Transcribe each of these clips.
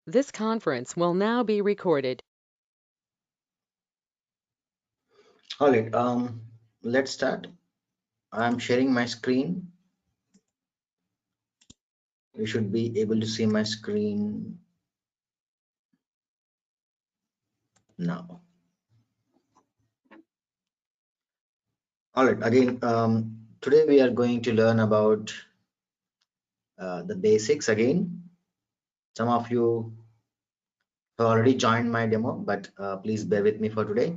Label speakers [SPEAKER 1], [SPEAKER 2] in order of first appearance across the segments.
[SPEAKER 1] This conference will now be recorded.
[SPEAKER 2] All right, let's start. I'm sharing my screen. You should be able to see my screen now. All right, again, today we are going to learn about the basics again. Some of you have already joined my demo, but please bear with me for today.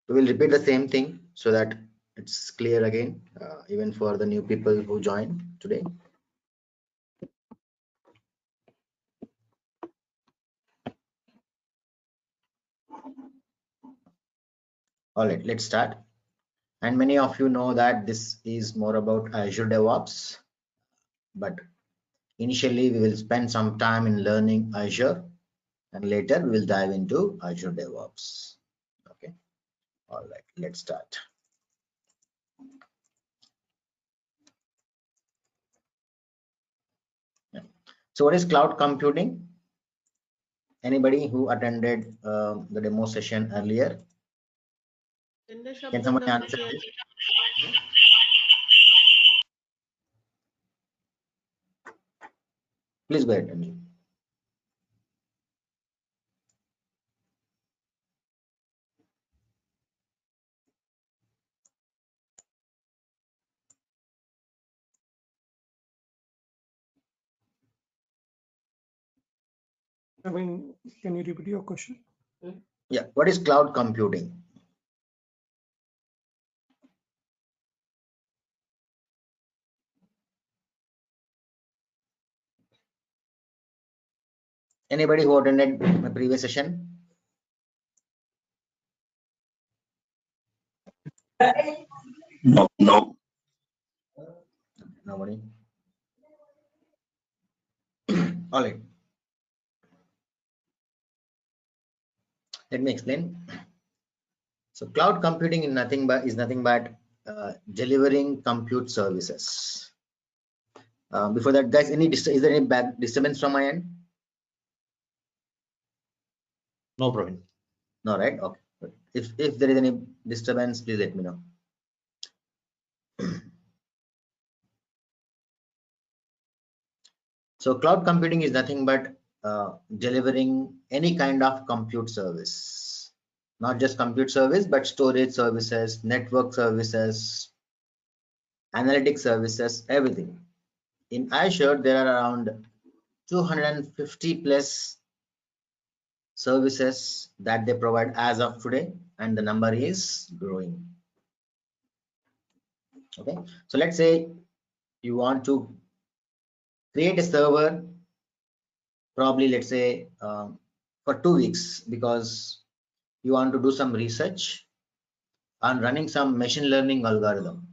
[SPEAKER 2] We will repeat the same thing so that it's clear again, even for the new people who join today. All right, let's start. And many of you know that this is more about Azure DevOps, but initially we will spend some time in learning Azure, and later we will dive into Azure DevOps. Okay. All right, let's start. So what is cloud computing? Anybody who attended the demo session earlier? Can someone answer this? Please go ahead, Anju.
[SPEAKER 3] I mean, can you repeat your question?
[SPEAKER 2] Yeah, what is cloud computing? Anybody who attended my previous session?
[SPEAKER 4] No.
[SPEAKER 2] Nobody. All right. Let me explain. So cloud computing is nothing but delivering compute services. Before that, guys, is there any back disturbance from my end? No problem. No, right? Okay. If there is any disturbance, please let me know. So cloud computing is nothing but delivering any kind of compute service, not just compute service, but storage services, network services, analytic services, everything. In Azure, there are around 250 plus services that they provide as of today, and the number is growing. Okay, so let's say you want to create a server, probably let's say for 2 weeks, because you want to do some research on running some machine learning algorithm.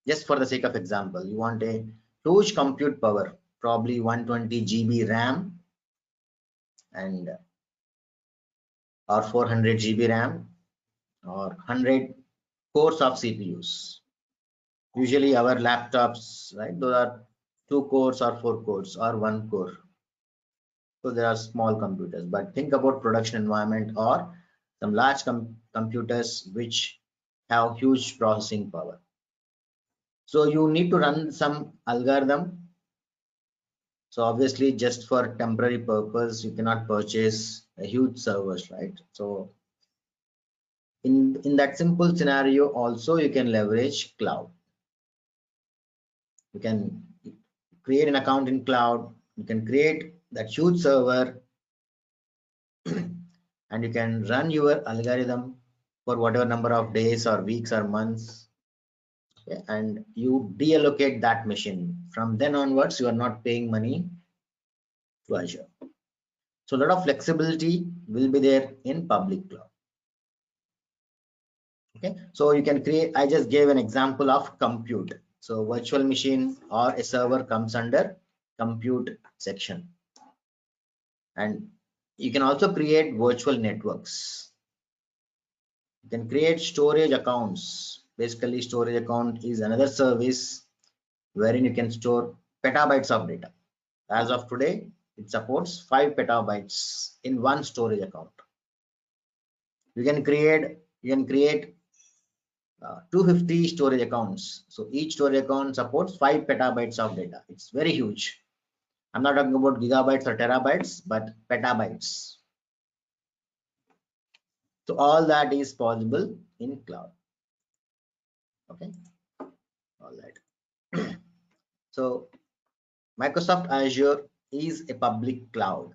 [SPEAKER 2] Just for the sake of example, you want a huge compute power, probably 120 GB RAM and or 400 GB RAM or 100 cores of CPUs. Usually our laptops, right, those are 2 cores or 4 cores or 1 core. So there are small computers, but think about production environment or some large computers which have huge processing power. So you need to run some algorithm. So obviously just for temporary purpose, you cannot purchase a huge servers, right? So in that simple scenario also you can leverage cloud. You can create an account in cloud, you can create that huge server and you can run your algorithm for whatever number of days or weeks or months. Okay, and you deallocate that machine. From then onwards, you are not paying money to Azure. So a lot of flexibility will be there in public cloud. Okay, so you can create, I just gave an example of compute. So virtual machine or a server comes under compute section. And you can also create virtual networks. You can create storage accounts. Basically, storage account is another service wherein you can store petabytes of data. As of today, it supports 5 petabytes in one storage account. You can create 250 storage accounts. So each storage account supports 5 petabytes of data. It's very huge. I'm not talking about gigabytes or terabytes, but petabytes. So all that is possible in cloud. Okay, all right. So Microsoft Azure is a public cloud.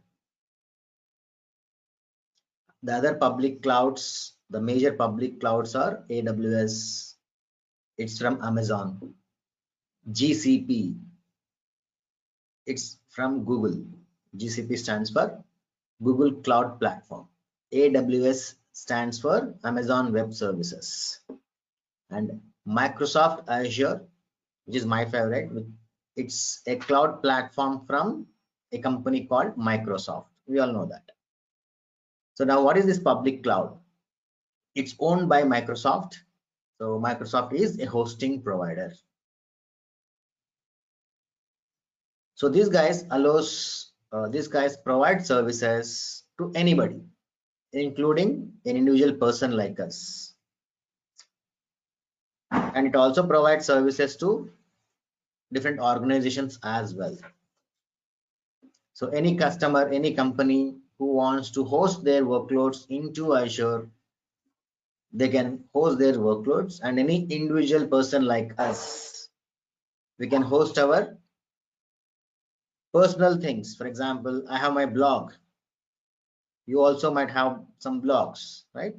[SPEAKER 2] The other public clouds, the major public clouds are AWS, it's from Amazon. GCP, it's from Google. GCP stands for Google Cloud Platform. AWS stands for Amazon Web Services. And Microsoft Azure, which is my favorite, it's a cloud platform from a company called Microsoft. We all know that. So now what is this public cloud? It's owned by Microsoft. So Microsoft is a hosting provider. So these guys provide services to anybody, including an individual person like us. And it also provides services to different organizations as well. So any customer, any company who wants to host their workloads into Azure, they can host their workloads, and any individual person like us, we can host our personal things. For example, I have my blog. You also might have some blogs, right?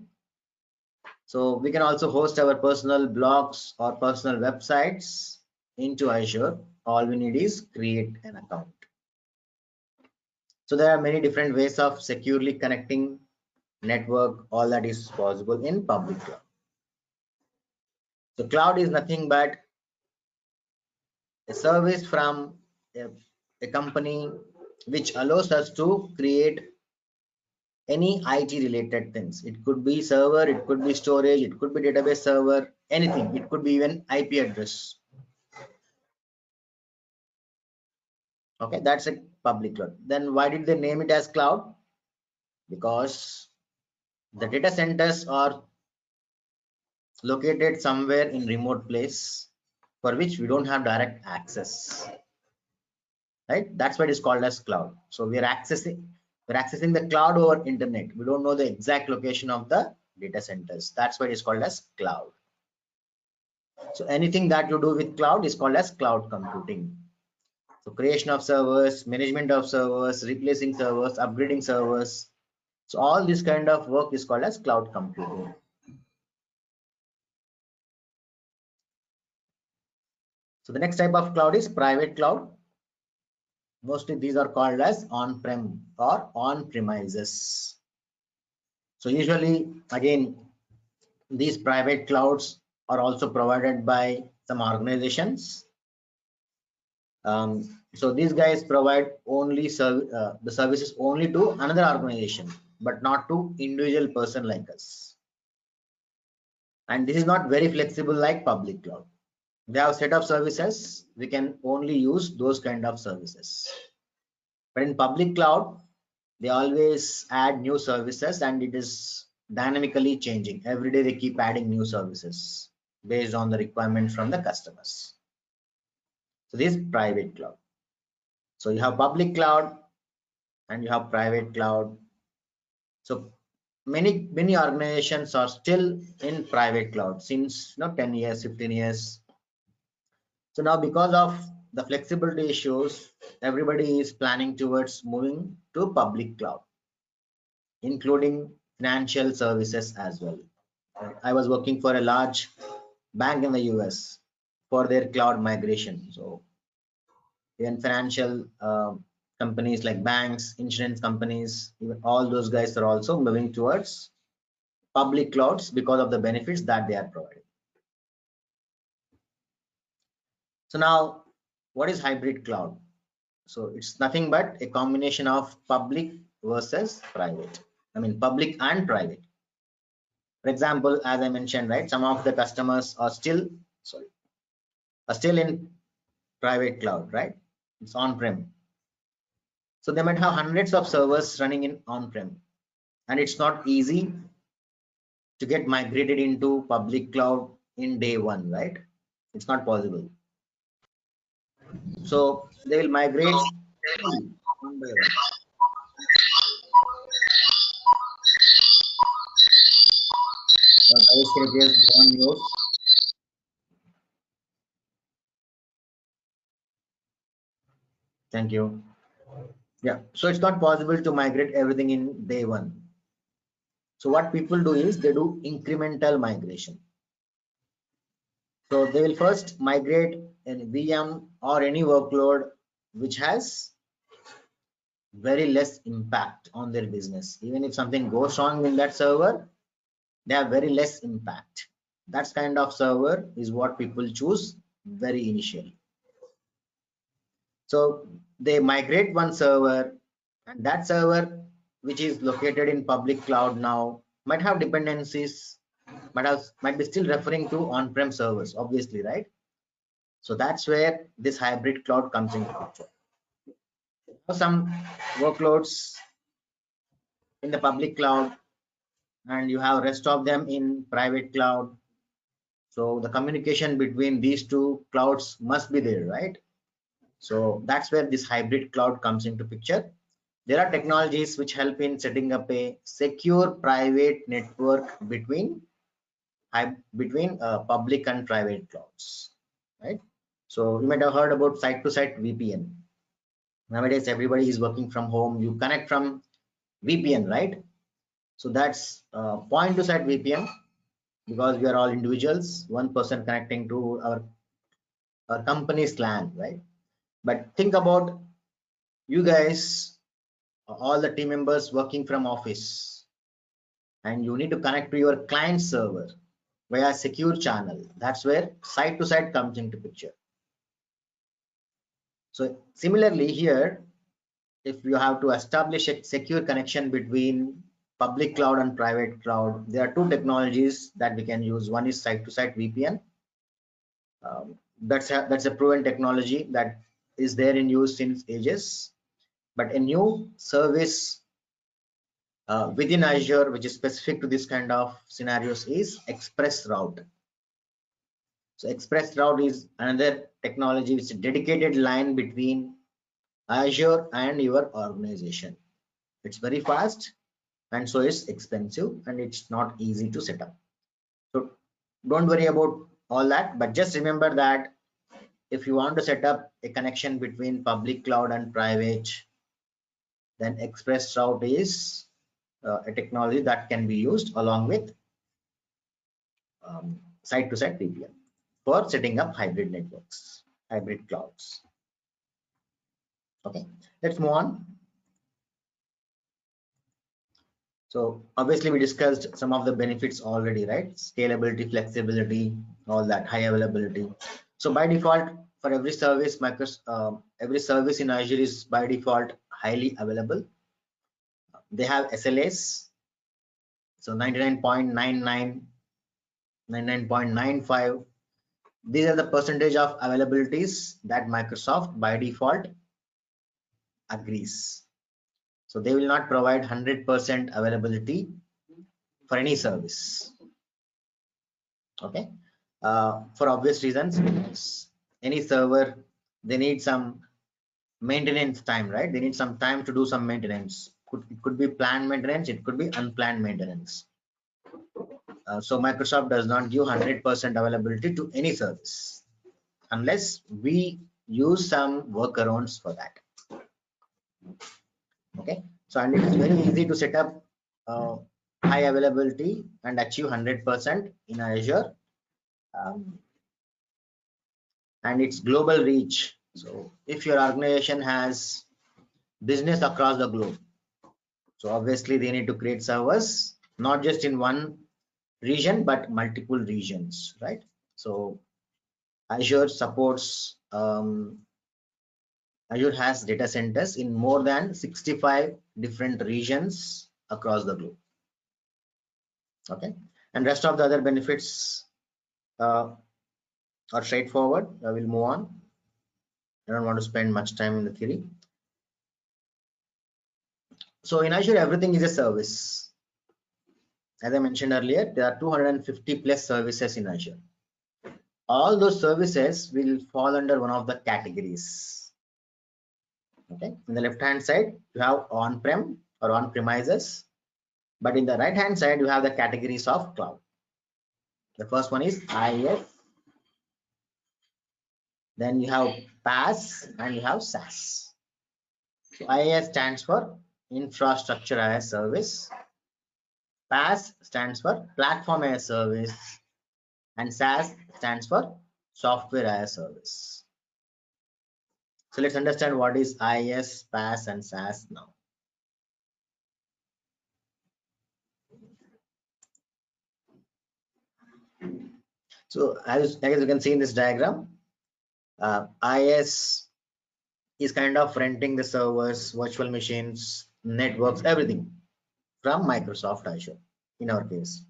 [SPEAKER 2] So we can also host our personal blogs or personal websites into Azure. All we need is create an account. So there are many different ways of securely connecting network. All that is possible in public cloud. So cloud is nothing but a service from a company which allows us to create any IT related things. It could be server, it could be storage, it could be database server, anything. It could be even IP address. Okay, that's a public cloud. Then why did they name it as cloud? Because the data centers are located somewhere in remote place for which we don't have direct access, right? That's why it is called as cloud. So we're accessing the cloud over internet. We don't know the exact location of the data centers. That's why it is called as cloud. So anything that you do with cloud is called as cloud computing. So creation of servers, management of servers, replacing servers, upgrading servers. So all this kind of work is called as cloud computing. So the next type of cloud is private cloud. Mostly these are called as on-prem or on-premises. So usually, again, these private clouds are also provided by some organizations. So these guys provide only the services only to another organization, but not to individual person like us. And this is not very flexible like public cloud. They have set of services. We can only use those kind of services. But in public cloud, they always add new services, and it is dynamically changing. Every day they keep adding new services based on the requirement from the customers. So this is private cloud. So you have public cloud and you have private cloud. So many organizations are still in private cloud since 10 years, 15 years. So now because of the flexibility issues, everybody is planning towards moving to public cloud, including financial services as well. I was working for a large bank in the US for their cloud migration. So even financial companies like banks, insurance companies, even all those guys are also moving towards public clouds because of the benefits that they are providing. So now, what is hybrid cloud? So it's nothing but a combination of public versus private. I mean, public and private. For example, as I mentioned, right, some of the customers are still in private cloud, right? It's on-prem. So they might have hundreds of servers running in on-prem, and it's not easy to get migrated into public cloud in day one, right? It's not possible. So they will migrate slowly, one by one. Guys, can you please go on mute? Thank you. Yeah, so it's not possible to migrate everything in day one. So what people do is they do incremental migration. So they will first migrate an VM or any workload which has very less impact on their business. Even if something goes wrong in that server, they have very less impact. That kind of server is what people choose very initially. So they migrate one server, and that server which is located in public cloud now might have dependencies, might be still referring to on-prem servers, obviously, right? So that's where this hybrid cloud comes into picture. Some workloads in the public cloud and you have rest of them in private cloud. So the communication between these two clouds must be there, right? So that's where this hybrid cloud comes into picture. There are technologies which help in setting up a secure private network between public and private clouds, right? So you might have heard about site-to-site VPN. Nowadays, everybody is working from home. You connect from VPN, right? So that's point-to-site VPN because we are all individuals, one person connecting to our company's LAN, right? But think about you guys, all the team members working from office, and you need to connect to your client server via secure channel. That's where site-to-site comes into picture. So similarly here, if you have to establish a secure connection between public cloud and private cloud, there are two technologies that we can use. One is site-to-site VPN. That's a proven technology that is there in use since ages. But a new service within Azure, which is specific to this kind of scenarios, is Express Route. So Express Route is another technology which is a dedicated line between Azure and your organization. It's very fast and so it's expensive and it's not easy to set up. So don't worry about all that, but just remember that if you want to set up a connection between public cloud and private, then Express Route is a technology that can be used along with site-to-site VPN for setting up hybrid networks, hybrid clouds. Okay, let's move on. So obviously we discussed some of the benefits already, right? Scalability, flexibility, all that, high availability. So by default, for every service, every service in Azure is by default highly available. They have SLAs, so 99.99, 99.95. These are the percentage of availabilities that Microsoft by default agrees. So they will not provide 100% availability for any service. Okay, for obvious reasons, because any server, they need some maintenance time, right? They need some time to do some maintenance. It could be planned maintenance, it could be unplanned maintenance. So Microsoft does not give 100% availability to any service unless we use some workarounds for that. Okay, so and it's very easy to set up high availability and achieve 100% in Azure. And its global reach. So if your organization has business across the globe, so obviously they need to create servers not just in one region but multiple regions, right? So Azure supports Azure has data centers in more than 65 different regions across the globe. Okay, and rest of the other benefits are straightforward. I will move on. I don't want to spend much time in the theory. So in Azure, everything is a service. As I mentioned earlier, there are 250 plus services in Azure. All those services will fall under one of the categories. Okay, in the left hand side, you have on-prem or on-premises, but in the right hand side, you have the categories of cloud. The first one is IaaS, then you have PaaS, and you have SaaS. So IaaS stands for Infrastructure as a Service. PaaS stands for Platform as a Service, and SaaS stands for Software as a Service. So let's understand what is IaaS, PaaS, and SaaS now. So as you can see in this diagram, IaaS is kind of renting the servers, virtual machines, networks, everything from Microsoft Azure in our case.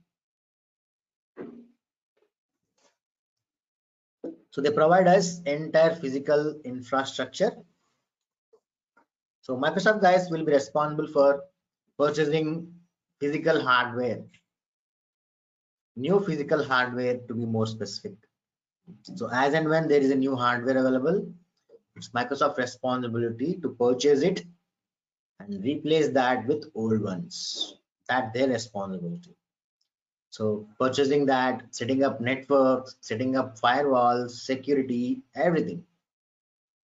[SPEAKER 2] So they provide us entire physical infrastructure. So Microsoft guys will be responsible for purchasing physical hardware, new physical hardware to be more specific. So as and when there is a new hardware available, it's Microsoft responsibility to purchase it and replace that with old ones. That's their responsibility. So purchasing that, setting up networks, setting up firewalls, security, everything.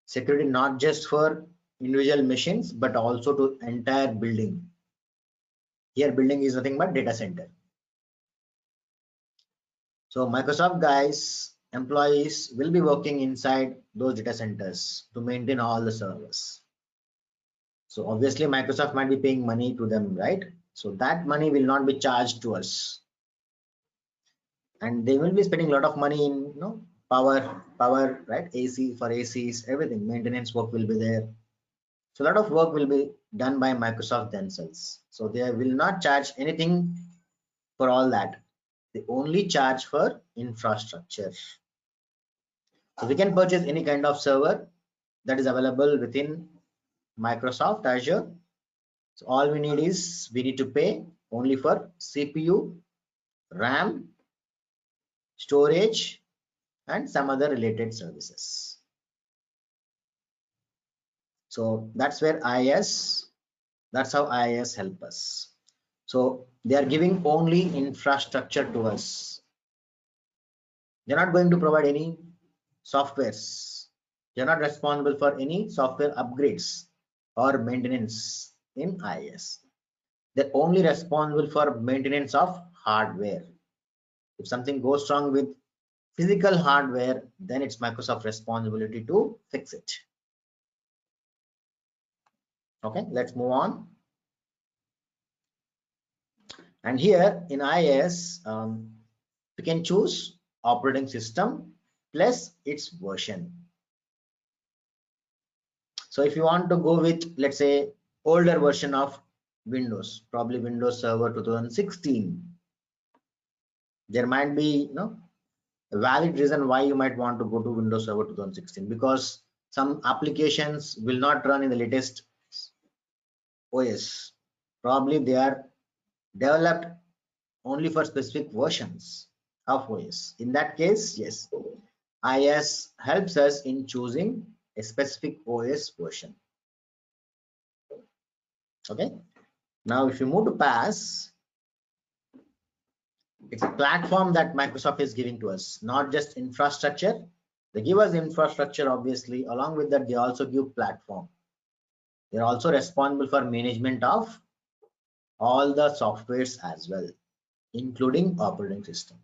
[SPEAKER 2] Security not just for individual machines, but also to entire building. Here building is nothing but data center. So Microsoft guys, employees will be working inside those data centers to maintain all the servers. So obviously Microsoft might be paying money to them, right? So that money will not be charged to us. And they will be spending a lot of money in power, right? AC for ACs, everything, maintenance work will be there. So a lot of work will be done by Microsoft themselves. So they will not charge anything for all that. They only charge for infrastructure. So we can purchase any kind of server that is available within Microsoft Azure. So all we need is we need to pay only for CPU, RAM, storage, and some other related services. So that's where IaaS, that's how IaaS help us. So they are giving only infrastructure to us. They're not going to provide any softwares. They're not responsible for any software upgrades or maintenance in IaaS. They're only responsible for maintenance of hardware. If something goes wrong with physical hardware, then it's Microsoft responsibility to fix it. Okay, let's move on. And here in IaaS, we can choose operating system plus its version. So if you want to go with, let's say, older version of Windows, probably Windows Server 2016, there might be a valid reason why you might want to go to Windows Server 2016, because some applications will not run in the latest OS. Probably they are developed only for specific versions of OS. In that case, yes, IaaS helps us in choosing a specific OS version. Okay, now if you move to PaaS, it's a platform that Microsoft is giving to us, not just infrastructure. They give us infrastructure, obviously. Along with that, they also give platform. They're also responsible for management of all the softwares as well, including operating system.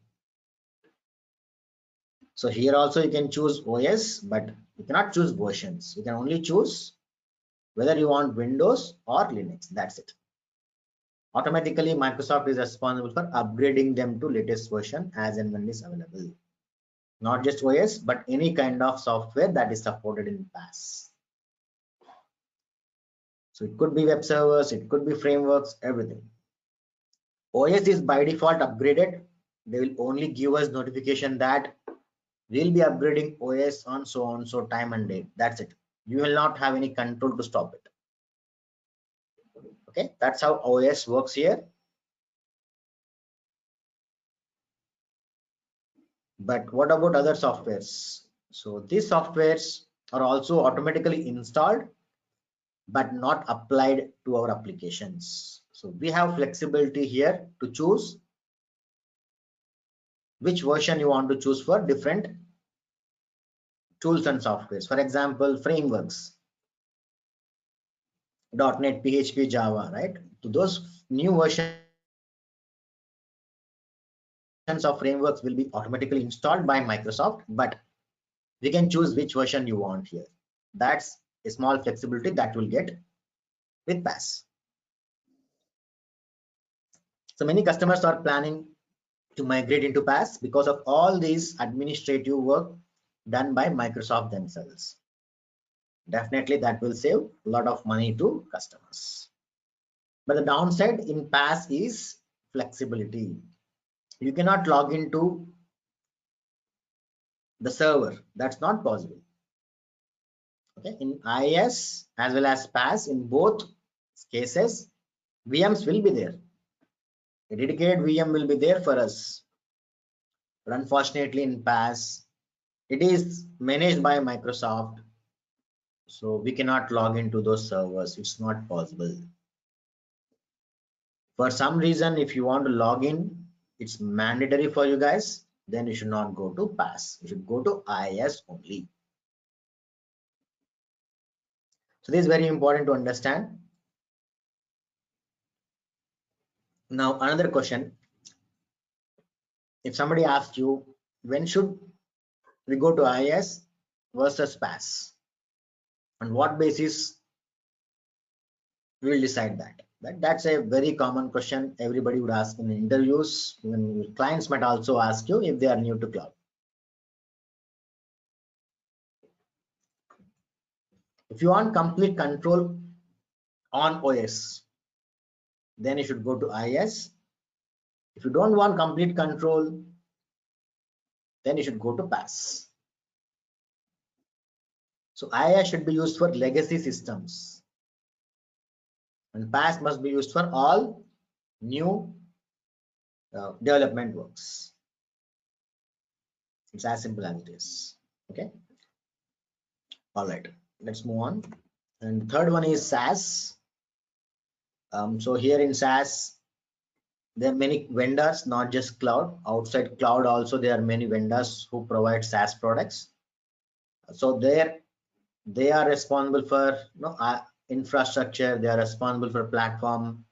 [SPEAKER 2] So here also you can choose OS, but you cannot choose versions. You can only choose whether you want Windows or Linux. That's it. Automatically, Microsoft is responsible for upgrading them to latest version as and when is available. Not just OS, but any kind of software that is supported in PaaS. So it could be web servers, it could be frameworks, everything. OS is by default upgraded. They will only give us notification that we'll be upgrading OS on so time and date. That's it. You will not have any control to stop it. Okay, that's how OS works here. But what about other softwares? So these softwares are also automatically installed but not applied to our applications. So we have flexibility here to choose which version you want to choose for different tools and softwares. For example, frameworks, .NET, PHP, Java, right? So those new versions of frameworks will be automatically installed by Microsoft, but we can choose which version you want here. That's a small flexibility that will get with PaaS. So many customers are planning to migrate into PaaS because of all these administrative work done by Microsoft themselves. Definitely that will save a lot of money to customers. But the downside in PaaS is flexibility. You cannot log into the server. That's not possible. Okay, in IaaS as well as PaaS, in both cases, VMs will be there. A dedicated VM will be there for us. But unfortunately, in PaaS, it is managed by Microsoft, so we cannot log into those servers. It's not possible. For some reason, if you want to log in, it's mandatory for you guys, then you should not go to PaaS. You should go to IaaS only. So this is very important to understand. Now another question, if somebody asks you when should we go to IaaS versus PaaS, on what basis we will decide that? That's a very common question everybody would ask in interviews. Even clients might also ask you if they are new to cloud. If you want complete control on OS, then you should go to IaaS. If you don't want complete control, then you should go to PaaS. So IaaS should be used for legacy systems, and PaaS must be used for all new development works. It's as simple as it is. Okay. All right. Let's move on. And the third one is SaaS. So here in SaaS, there are many vendors, not just cloud. Outside cloud also, there are many vendors who provide SaaS products. So they are responsible for infrastructure, they are responsible for platform,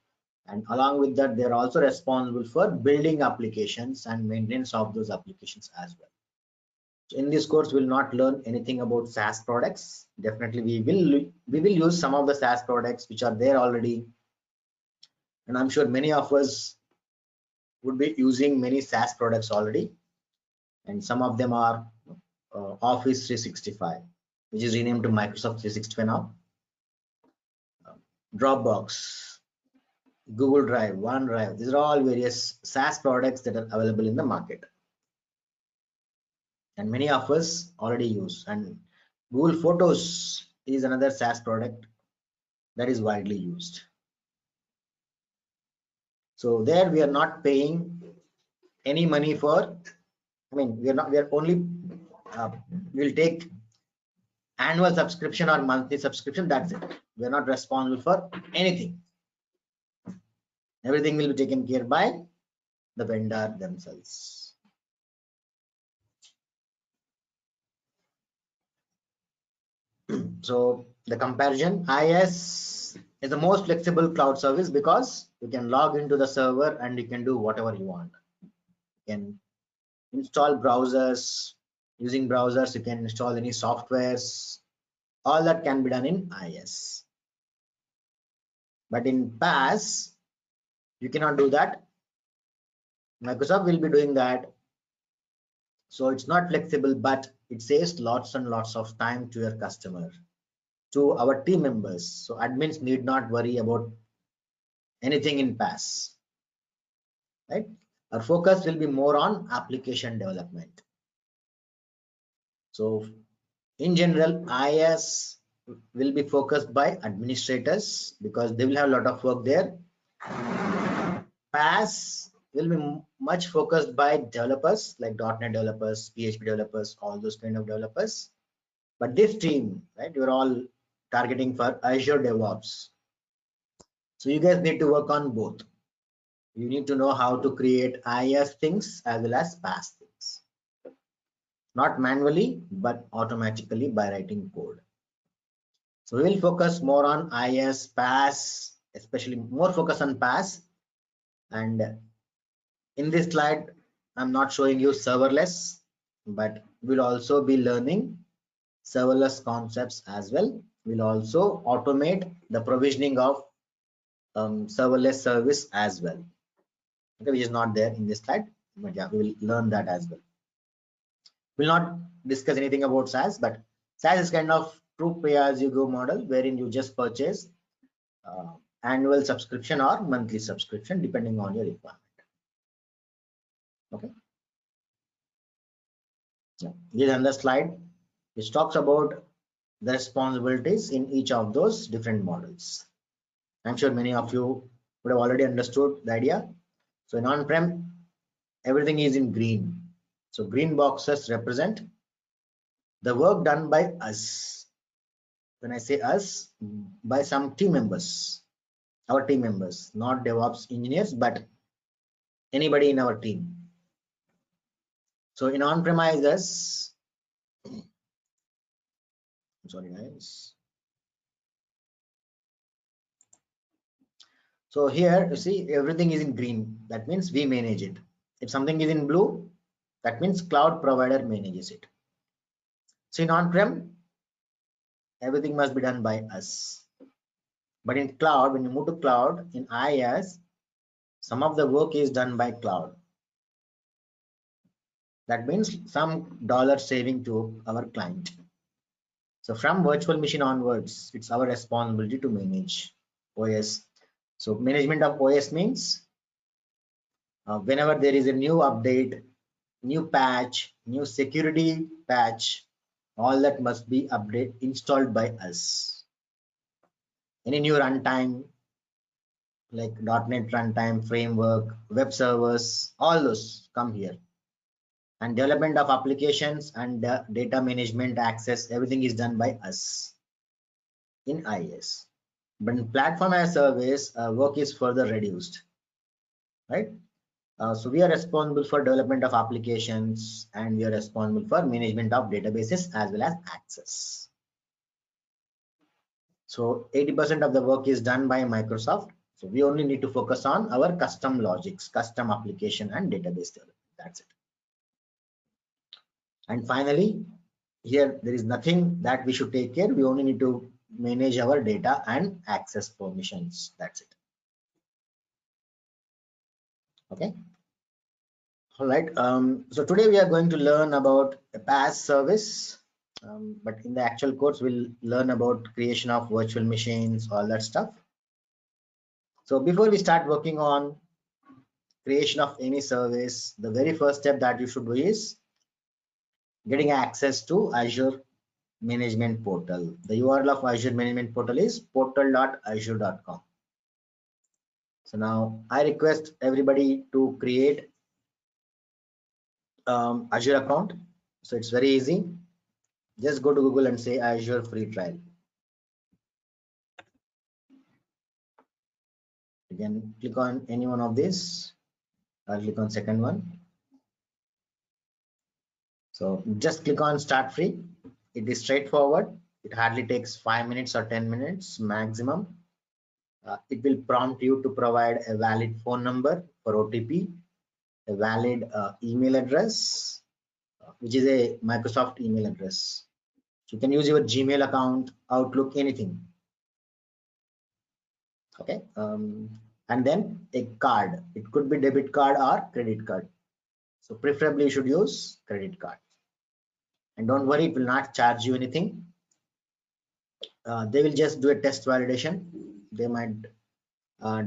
[SPEAKER 2] and along with that, they are also responsible for building applications and maintenance of those applications as well. So in this course, we'll not learn anything about SaaS products. Definitely, we will use some of the SaaS products which are there already, and I'm sure many of us would be using many SaaS products already, and some of them are Office 365, which is renamed to Microsoft 365 now, Dropbox, Google Drive, OneDrive. These are all various SaaS products that are available in the market, and many of us already use. And Google Photos is another SaaS product that is widely used. So there we are not paying any money for, I mean, we are only we'll take annual subscription or monthly subscription. That's it. We are not responsible for anything. Everything will be taken care by the vendor themselves. So the comparison, IaaS is the most flexible cloud service because you can log into the server and you can do whatever you want. You can install browsers. Using browsers, you can install any softwares. All that can be done in IaaS. But in PaaS, you cannot do that. Microsoft will be doing that. So it's not flexible, but it saves lots and lots of time to your customer, to our team members. So admins need not worry about anything in PaaS, right? Our focus will be more on application development. So in general, IaaS will be focused by administrators because they will have a lot of work there. PaaS will be much focused by developers like .NET developers, PHP developers, all those kind of developers. But this team, right, you're all targeting for Azure DevOps. So you guys need to work on both. You need to know how to create IaaS things as well as PaaS things. Not manually, but automatically by writing code. So we'll focus more on IaaS, PaaS, especially more focus on PaaS. And in this slide, I'm not showing you serverless, but we'll also be learning serverless concepts as well. We'll also automate the provisioning of serverless service as well. Okay, which is not there in this slide, but yeah, we will learn that as well. We'll not discuss anything about SaaS, but SaaS is kind of true pay-as-you-go model wherein you just purchase annual subscription or monthly subscription depending on your requirement. Okay. Yeah. This is another slide which talks about the responsibilities in each of those different models. I'm sure many of you would have already understood the idea. So in on-prem, everything is in green. So green boxes represent the work done by us. When I say us, by some team members, our team members, not DevOps engineers, but anybody in our team. So in on-premises, sorry guys. So here you see everything is in green. That means we manage it. If something is in blue, that means cloud provider manages it. So in on-prem, everything must be done by us. But in cloud, when you move to cloud, in IaaS, some of the work is done by cloud. That means some dollar saving to our client. So from virtual machine onwards, it's our responsibility to manage OS. So management of OS means whenever there is a new update, new patch, new security patch, all that must be installed by us. Any new runtime like .NET runtime, framework, web servers, all those come here. And development of applications and data management access, everything is done by us in IaaS. But in platform as a service, work is further reduced, right? So we are responsible for development of applications and we are responsible for management of databases as well as access. So 80% of the work is done by Microsoft. So we only need to focus on our custom logics, custom application and database development. That's it. And finally, here there is nothing that we should take care. We only need to manage our data and access permissions. That's it. Okay. All right. So today we are going to learn about a PaaS service. But in the actual course, we'll learn about creation of virtual machines, all that stuff. So before we start working on creation of any service, the very first step that you should do is getting access to Azure Management Portal. The URL of Azure Management Portal is portal.azure.com. So now I request everybody to create Azure account. So it's very easy. Just go to Google and say Azure free trial. You can click on any one of these. I'll click on second one. So just click on start free. It is straightforward. It hardly takes 5 minutes or 10 minutes maximum. It will prompt you to provide a valid phone number for OTP, a valid email address, which is a Microsoft email address. So you can use your Gmail account, Outlook, anything. Okay. And then a card. It could be debit card or credit card. So preferably you should use credit card. And don't worry, it will not charge you anything. They will just do a test validation. They might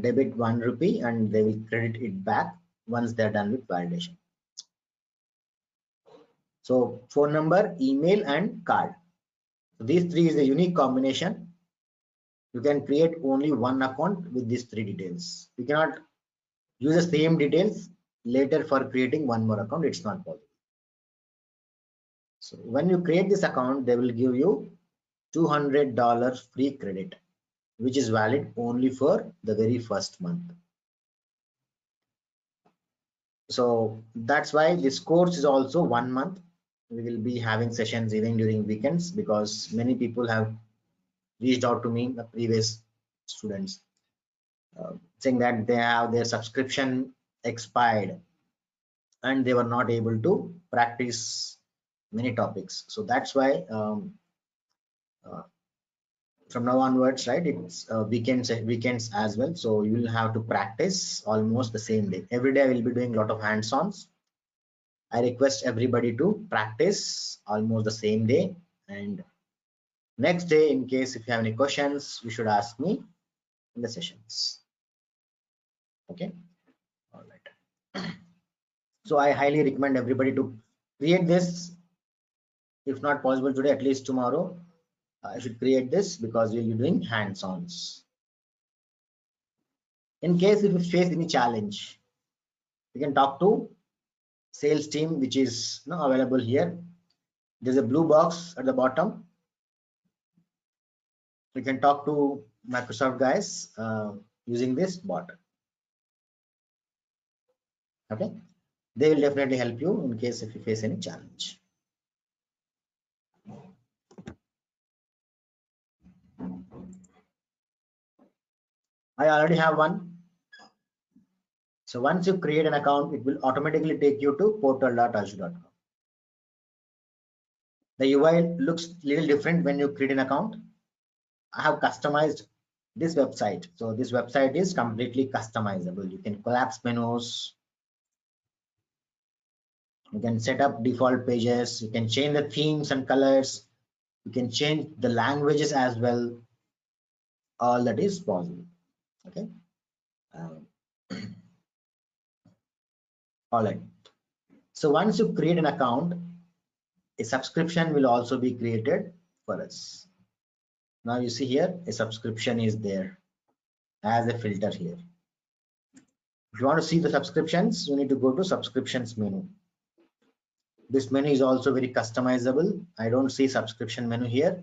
[SPEAKER 2] debit 1 rupee and they will credit it back once they're done with validation. So phone number, email and card. So these three is a unique combination. You can create only one account with these three details. You cannot use the same details later for creating one more account. It's not possible. So when you create this account, they will give you $200 free credit, which is valid only for the very first month. So that's why this course is also 1 month. We will be having sessions even during weekends, because many people have reached out to me, the previous students, saying that they have their subscription expired and they were not able to practice many topics. So that's why uh, from now onwards, right, it's weekends as well. So you will have to practice almost the same day. Every day I will be doing a lot of hands-ons. I request everybody to practice almost the same day, and next day, in case if you have any questions, you should ask me in the sessions. Okay, all right. So I highly recommend everybody to create this. If not possible today, at least tomorrow, I should create this, because we'll be doing hands-ons. In case if you face any challenge, you can talk to sales team, which is available here. There's a blue box at the bottom. You can talk to Microsoft guys using this bot. Okay, they will definitely help you in case if you face any challenge. I already have one. So once you create an account, it will automatically take you to portal.azure.com. The UI looks a little different when you create an account. I have customized this website. So this website is completely customizable. You can collapse menus. You can set up default pages. You can change the themes and colors. You can change the languages as well. All that is possible. Okay. All right. So once you create an account, a subscription will also be created for us. Now you see here, a subscription is there as a filter here. If you want to see the subscriptions, you need to go to subscriptions menu. This menu is also very customizable. I don't see subscription menu here.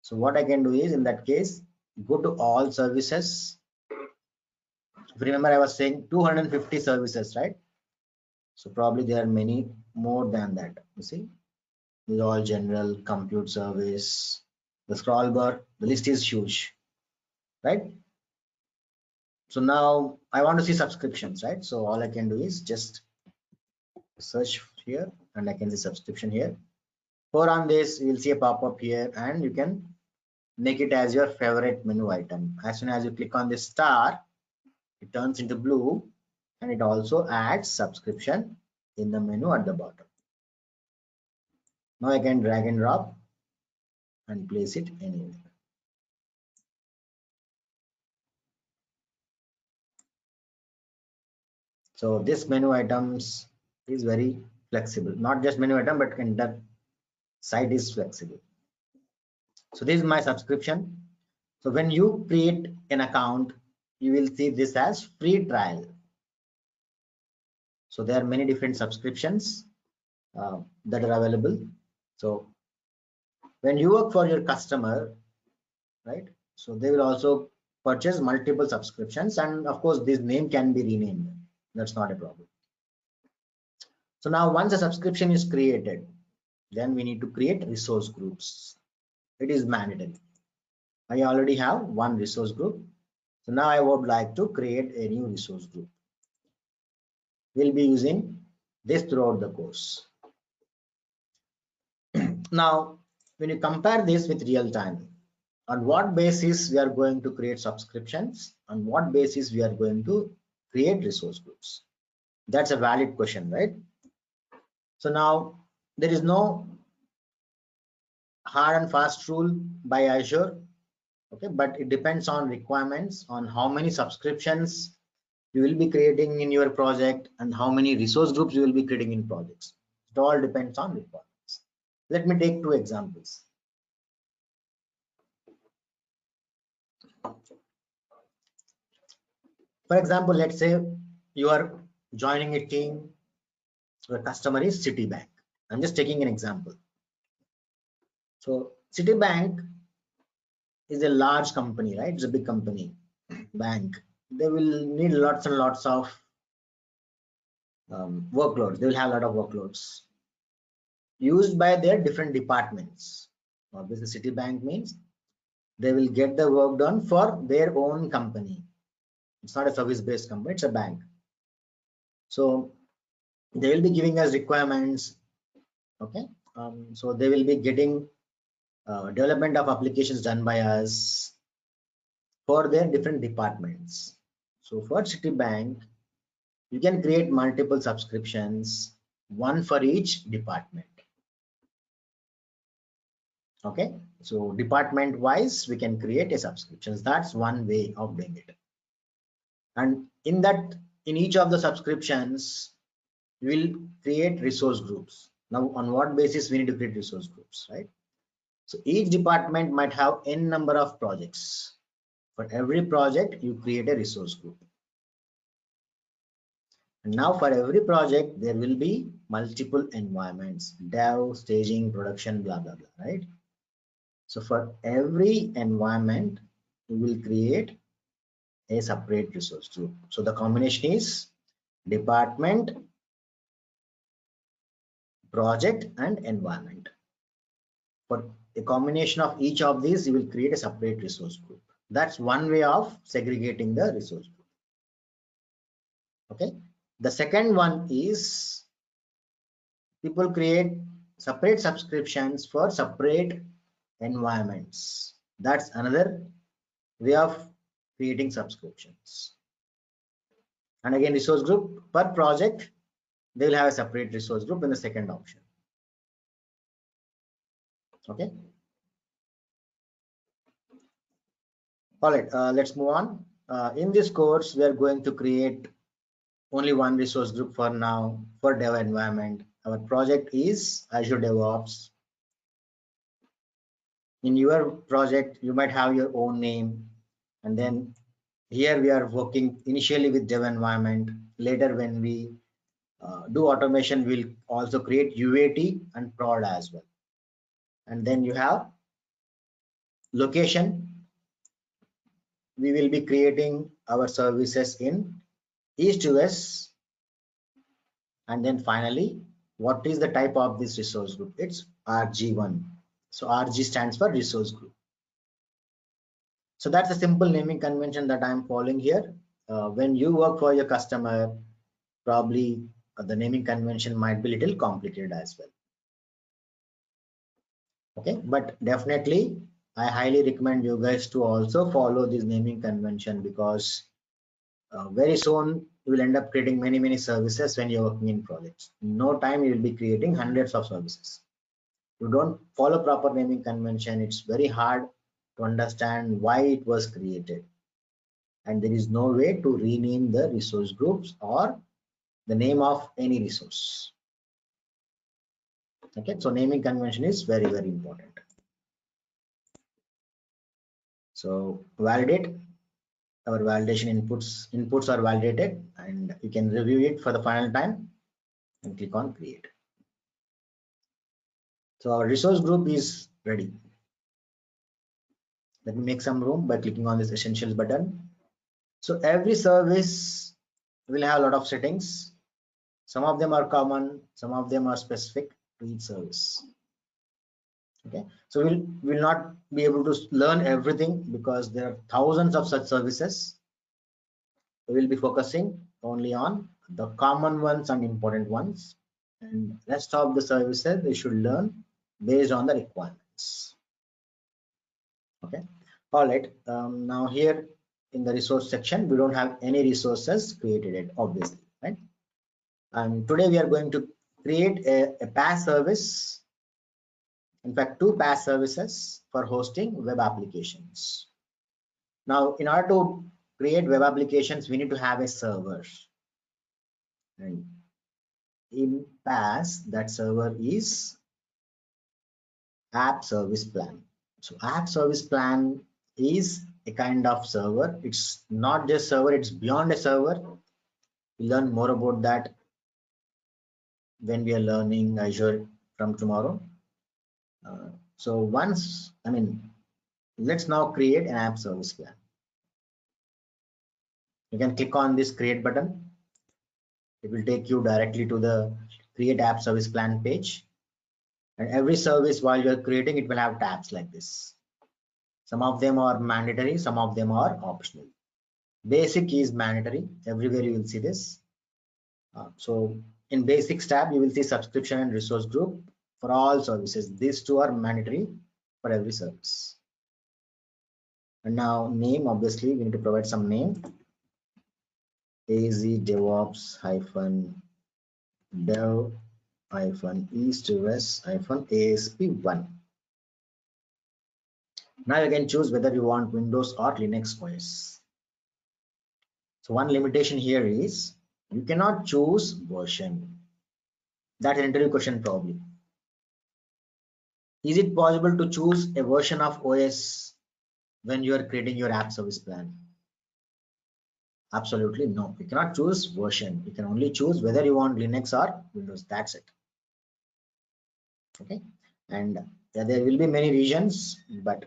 [SPEAKER 2] So what I can do is, in that case, go to all services. If you remember, I was saying 250 services, right? So probably there are many more than that. You see, these are all general, compute service. The scroll bar, the list is huge, right? So now I want to see subscriptions, right? So all I can do is just search here and I can see subscription here. For on this, you will see a pop-up here and you can make it as your favorite menu item. As soon as you click on this star, it turns into blue and it also adds subscription in the menu at the bottom. Now I can drag and drop and place it anywhere. So this menu items is very flexible, not just menu item, but entire site is flexible. So this is my subscription. So when you create an account, you will see this as free trial. So there are many different subscriptions that are available. So when you work for your customer, right, so they will also purchase multiple subscriptions, and of course this name can be renamed. That's not a problem. So now once a subscription is created, then we need to create resource groups. It is mandatory. I already have one resource group. So now I would like to create a new resource group. We'll be using this throughout the course. Now, when you compare this with real time, on what basis we are going to create subscriptions, on what basis we are going to create resource groups? That's a valid question, right? So now there is no hard and fast rule by Azure, okay, but it depends on requirements, on how many subscriptions you will be creating in your project and how many resource groups you will be creating in projects. It all depends on requirements. Let me take two examples. For example, let's say you are joining a team, your customer is Citibank. I'm just taking an example. So Citibank is a large company, right? It's a big company, bank. They will need lots and lots of workloads. They will have a lot of workloads used by their different departments. Obviously, Citibank means they will get the work done for their own company. It's not a service-based company, it's a bank. So they will be giving us requirements. Okay. So they will be getting development of applications done by us for their different departments. So for Citibank, you can create multiple subscriptions, one for each department. Okay, so department wise, we can create a subscriptions. That's one way of doing it. And in each of the subscriptions, we'll create resource groups. Now, on what basis we need to create resource groups, right? So each department might have n number of projects. For every project, you create a resource group. And now for every project, there will be multiple environments, dev, staging, production, blah, blah, blah, right? So for every environment, you will create a separate resource group. So the combination is department, project, and environment. For a combination of each of these, you will create a separate resource group. That's one way of segregating the resource group. Okay. The second one is people create separate subscriptions for separate environments. That's another way of creating subscriptions. And again, resource group per project, they will have a separate resource group in the second option. Okay. All right, let's move on. In this course, we are going to create only one resource group for now for dev environment. Our project is Azure DevOps. In your project, you might have your own name, and then here we are working initially with dev environment. Later, when we do automation, we'll also create UAT and prod as well. And then you have location. We will be creating our services in East US. And then finally, what is the type of this resource group? It's RG1. So RG stands for resource group. So that's a simple naming convention that I'm following here. When you work for your customer, probably the naming convention might be a little complicated as well. Okay, but definitely I highly recommend you guys to also follow this naming convention, because very soon you will end up creating many services when you're working in projects. In no time you will be creating hundreds of services. You don't follow proper naming convention, it's very hard to understand why it was created, and there is no way to rename the resource groups or the name of any resource. Okay, so naming convention is very important. So validate. Our validation inputs are validated, and you can review it for the final time and click on create. So our resource group is ready. Let me make some room by clicking on this essentials button. So every service will have a lot of settings. Some of them are common, some of them are specific to each service. Okay, so we'll not be able to learn everything because there are thousands of such services. We will be focusing only on the common ones and important ones, and rest of the services we should learn based on the requirements. Okay, all right. Now here in the resource section, we don't have any resources created yet, obviously, right? And today we are going to create a PaaS service. In fact, two PaaS services for hosting web applications. Now, in order to create web applications, we need to have a server. And in PaaS, that server is app service plan. So app service plan is a kind of server. It's not just server, it's beyond a server. We'll learn more about that when we are learning Azure from tomorrow. So once, let's now create an app service plan. You can click on this create button. It will take you directly to the create app service plan page. And every service while you're creating, it will have tabs like this. Some of them are mandatory, some of them are optional. Basic is mandatory. Everywhere you will see this. So in basics tab, you will see subscription and resource group for all services. These two are mandatory for every service. And now name, obviously we need to provide some name. az-devops-dev-east-west-asp1. Now you can choose whether you want Windows or Linux OS. So one limitation here is you cannot choose version. That's an interview question probably. Is it possible to choose a version of OS when you are creating your app service plan? Absolutely no. You cannot choose version. You can only choose whether you want Linux or Windows. That's it. Okay. And there will be many regions, but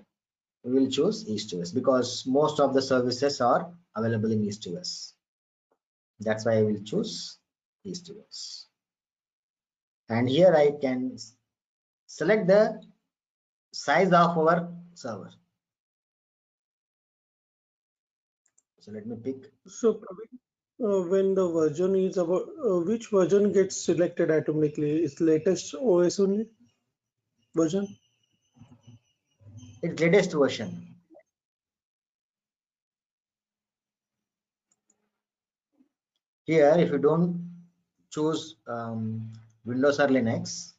[SPEAKER 2] we will choose East to West because most of the services are available in East to West. That's why I will choose East to West. And here I can select the size of our server. So let me pick.
[SPEAKER 3] So Praveen, when the version is about which version gets selected automatically? Is latest OS only version?
[SPEAKER 2] Its latest version. Here, if you don't choose Windows or Linux,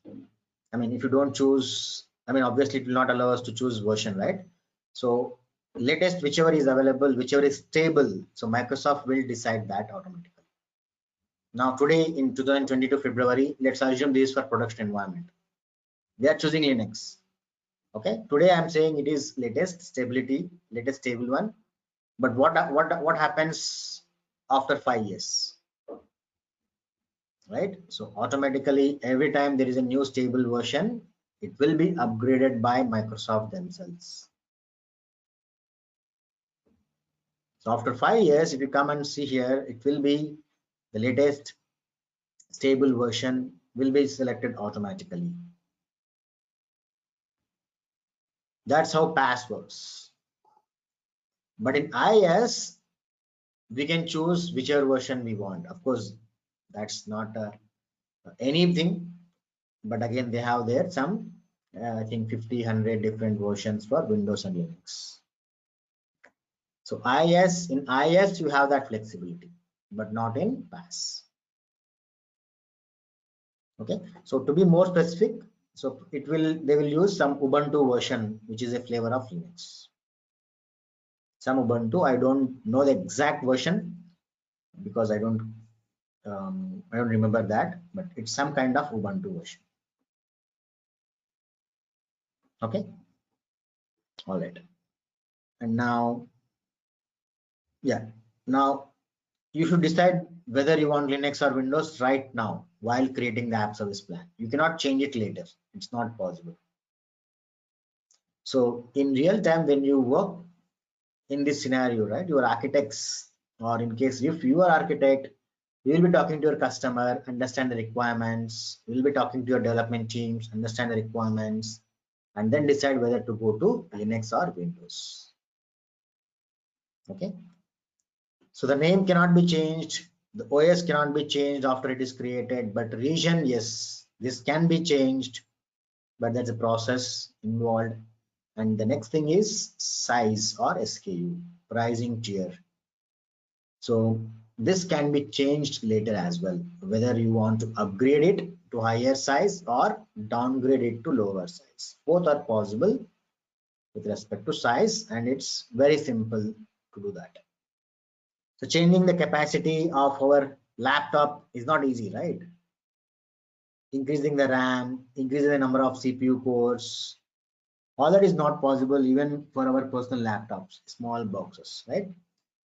[SPEAKER 2] if you don't choose, obviously it will not allow us to choose version, right? So latest, whichever is available, whichever is stable, so Microsoft will decide that automatically. Now today in 2022 February, let's assume this is for production environment. We are choosing Linux. Okay, today I'm saying it is latest stability, latest stable one. But what happens after 5 years? Right? So automatically every time there is a new stable version, it will be upgraded by Microsoft themselves. So after 5 years, if you come and see here, it will be the latest stable version will be selected automatically. That's how PAS works. But in IIS, we can choose whichever version we want. Of course, that's not anything, but again, they have there some, I think 50, 100 different versions for Windows and Linux. So in IIS, you have that flexibility, but not in PAS. Okay, so to be more specific, so they will use some Ubuntu version, which is a flavor of Linux. Some Ubuntu, I don't know the exact version because I don't remember that, but it's some kind of Ubuntu version. Okay, all right. And now, now you should decide whether you want Linux or Windows right now while creating the app service plan. You cannot change it later. It's not possible. So in real time, when you work in this scenario, right, your architects, or in case if you are architect, you will be talking to your customer, understand the requirements. You will be talking to your development teams, understand the requirements, and then decide whether to go to Linux or Windows. Okay. So the name cannot be changed. The OS cannot be changed after it is created, but region, yes, this can be changed, but that's a process involved. And the next thing is size or SKU, pricing tier. So this can be changed later as well, whether you want to upgrade it to higher size or downgrade it to lower size. Both are possible with respect to size, and it's very simple to do that. So changing the capacity of our laptop is not easy, right? Increasing the RAM, increasing the number of CPU cores, All that is not possible even for our personal laptops, small boxes, right?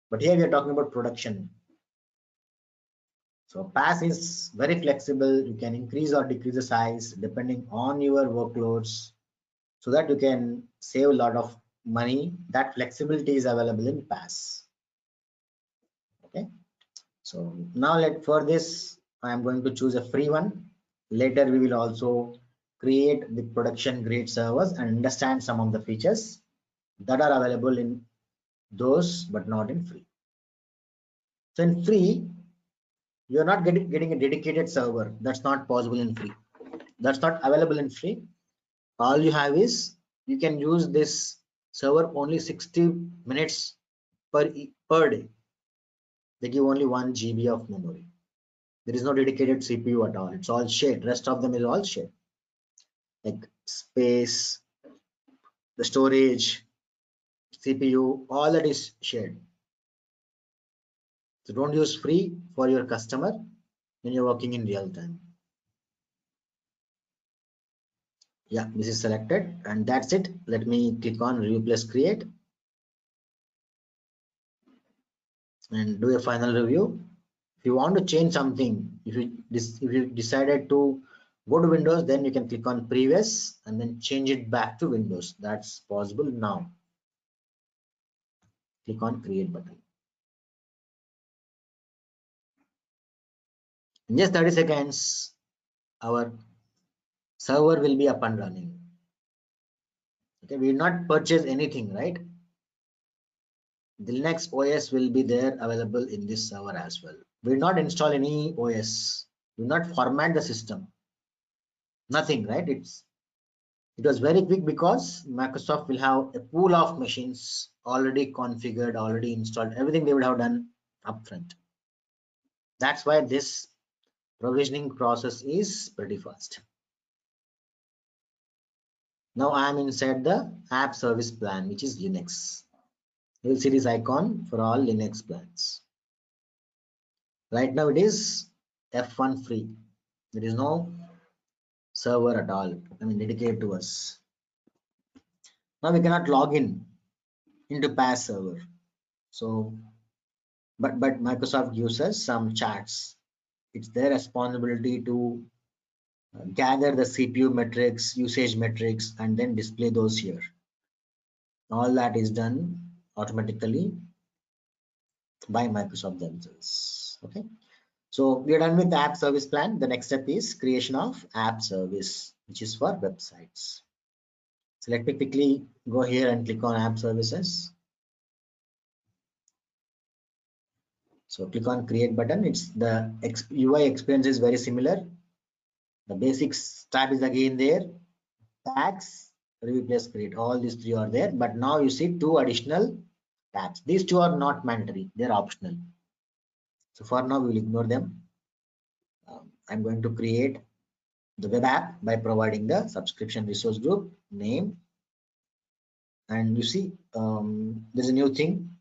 [SPEAKER 2] But here we are talking about production. So PaaS is very flexible. You can increase or decrease the size depending on your workloads so that you can save a lot of money. That flexibility is available in PaaS. Okay. So now for this, I am going to choose a free one. Later, we will also create the production grade servers and understand some of the features that are available in those, but not in free. So in free, you're not getting a dedicated server. That's not possible in free. That's not available in free. All you have is you can use this server only 60 minutes per day. They give only 1 GB of memory. There is no dedicated CPU at all. It's all shared. Rest of them is all shared. Like space, the storage, CPU, all that is shared. So don't use free for your customer when you're working in real time. Yeah, this is selected and that's it. Let me click on review plus create and do a final review. If you want to change something, if you decided to go to Windows, then you can click on previous and then change it back to Windows. That's possible now. Click on create button. In just 30 seconds, our server will be up and running. Okay, we will not purchase anything, right? The Linux OS will be there available in this server as well. We will not install any OS. We will not format the system. Nothing, right? It was very quick because Microsoft will have a pool of machines already configured, already installed, everything they would have done upfront. That's why this provisioning process is pretty fast. Now I am inside the app service plan, which is Linux. You will see this icon for all Linux plans. Right now it is F1 free. There is no server at all, dedicated to us. Now we cannot log into PaaS server. So, but Microsoft gives us some charts. It's their responsibility to gather the CPU metrics, usage metrics, and then display those here. All that is done automatically by Microsoft themselves. Okay. So we are done with the app service plan. The next step is creation of app service, which is for websites. So let me quickly go here and click on app services. So click on create button. It's the UI experience is very similar. The basics tab is again there. Tags, review plus create. All these three are there, but now you see two additional tabs. These two are not mandatory, they're optional. So for now, we will ignore them. I'm going to create the web app by providing the subscription resource group name. And you see, there's a new thing.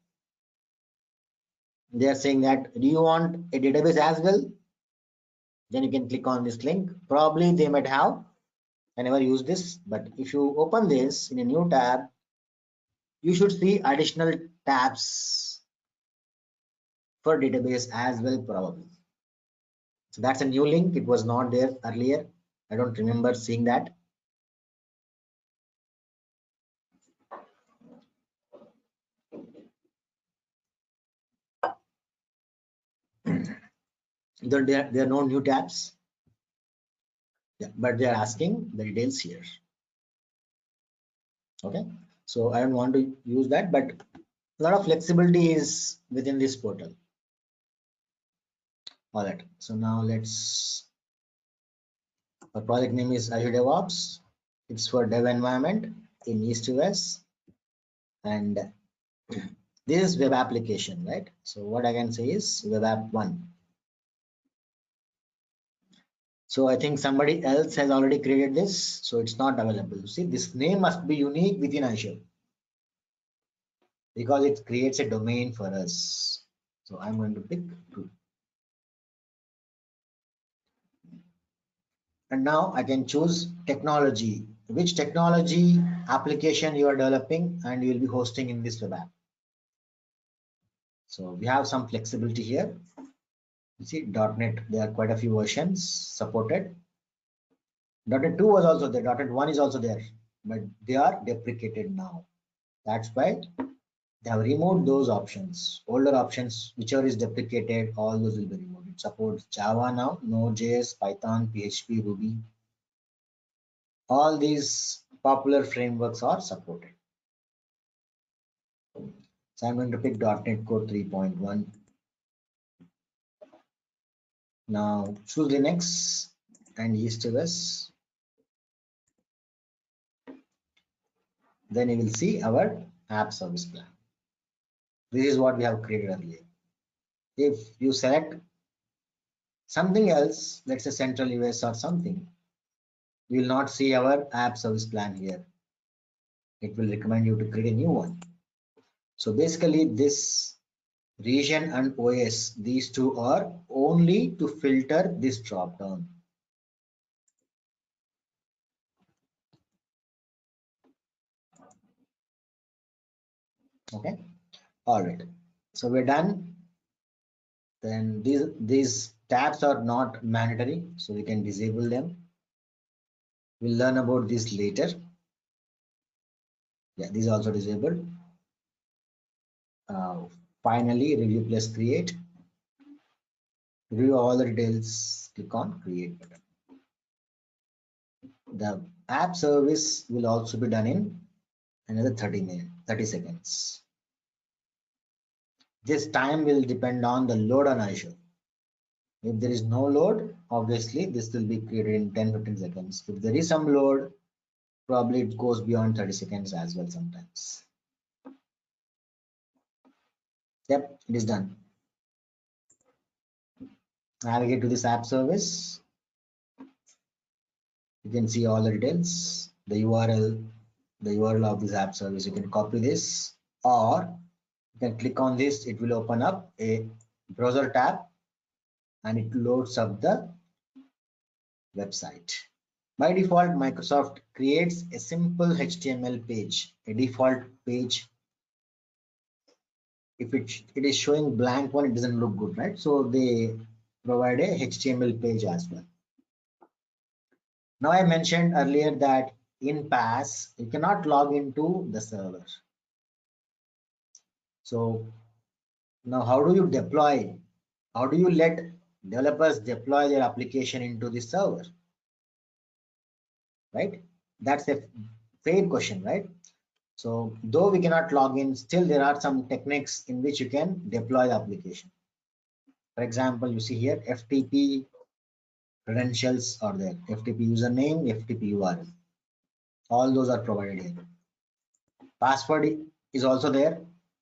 [SPEAKER 2] They are saying that, do you want a database as well? Then you can click on this link. Probably they might have. I never use this, but if you open this in a new tab, you should see additional tabs for database as well, probably. So that's a new link. It was not there earlier. I don't remember seeing that. There are no new tabs. Yeah, but they are asking the details here. Okay, so I don't want to use that, but a lot of flexibility is within this portal. All right, so now our project name is Azure DevOps. It's for dev environment in East US, and this is web application, right? So what I can say is web app 1. So I think somebody else has already created this, so it's not available. See, this name must be unique within Azure because it creates a domain for us. So I'm going to pick 2. And now I can choose technology. which technology application you are developing and you will be hosting in this web app. So we have some flexibility here. You see .NET, there are quite a few versions supported. .NET 2 was also there, .NET 1 is also there, but they are deprecated now. That's why they have removed those options. Older options, whichever is deprecated, all those will be removed. It supports Java now, Node.js, Python, PHP, Ruby. All these popular frameworks are supported. So I'm going to pick .NET Core 3.1. Now choose Linux and EastOS. Then you will see our app service plan. This is what we have created earlier. If you select something else, let's say Central US or something, you will not see our app service plan here. It will recommend you to create a new one. So basically this region and OS, these two are only to filter this drop down. Okay, all right, so we're done. Then these tabs are not mandatory, so we can disable them. We'll learn about this later. Yeah, these are also disabled. Finally, review plus create. Review all the details, click on create button. The app service will also be done in another 30 seconds. This time will depend on the load on Azure. If there is no load, obviously this will be created in 10-15 seconds. If there is some load, probably it goes beyond 30 seconds as well sometimes. Yep, it is done. Navigate to this app service. You can see all the details, the URL of this app service. You can copy this, or you can click on this. It will open up a browser tab and it loads up the website. By default, Microsoft creates a simple HTML page, a default page. If it is showing blank one, it doesn't look good, right? So they provide a HTML page as well. Now I mentioned earlier that in PaaS, you cannot log into the server. So now how do you deploy? How do you let developers deploy their application into the server? Right? That's a fair question, right? So though we cannot log in, still there are some techniques in which you can deploy the application. For example, you see here FTP credentials are there, FTP username, FTP URL. All those are provided here. Password is also there.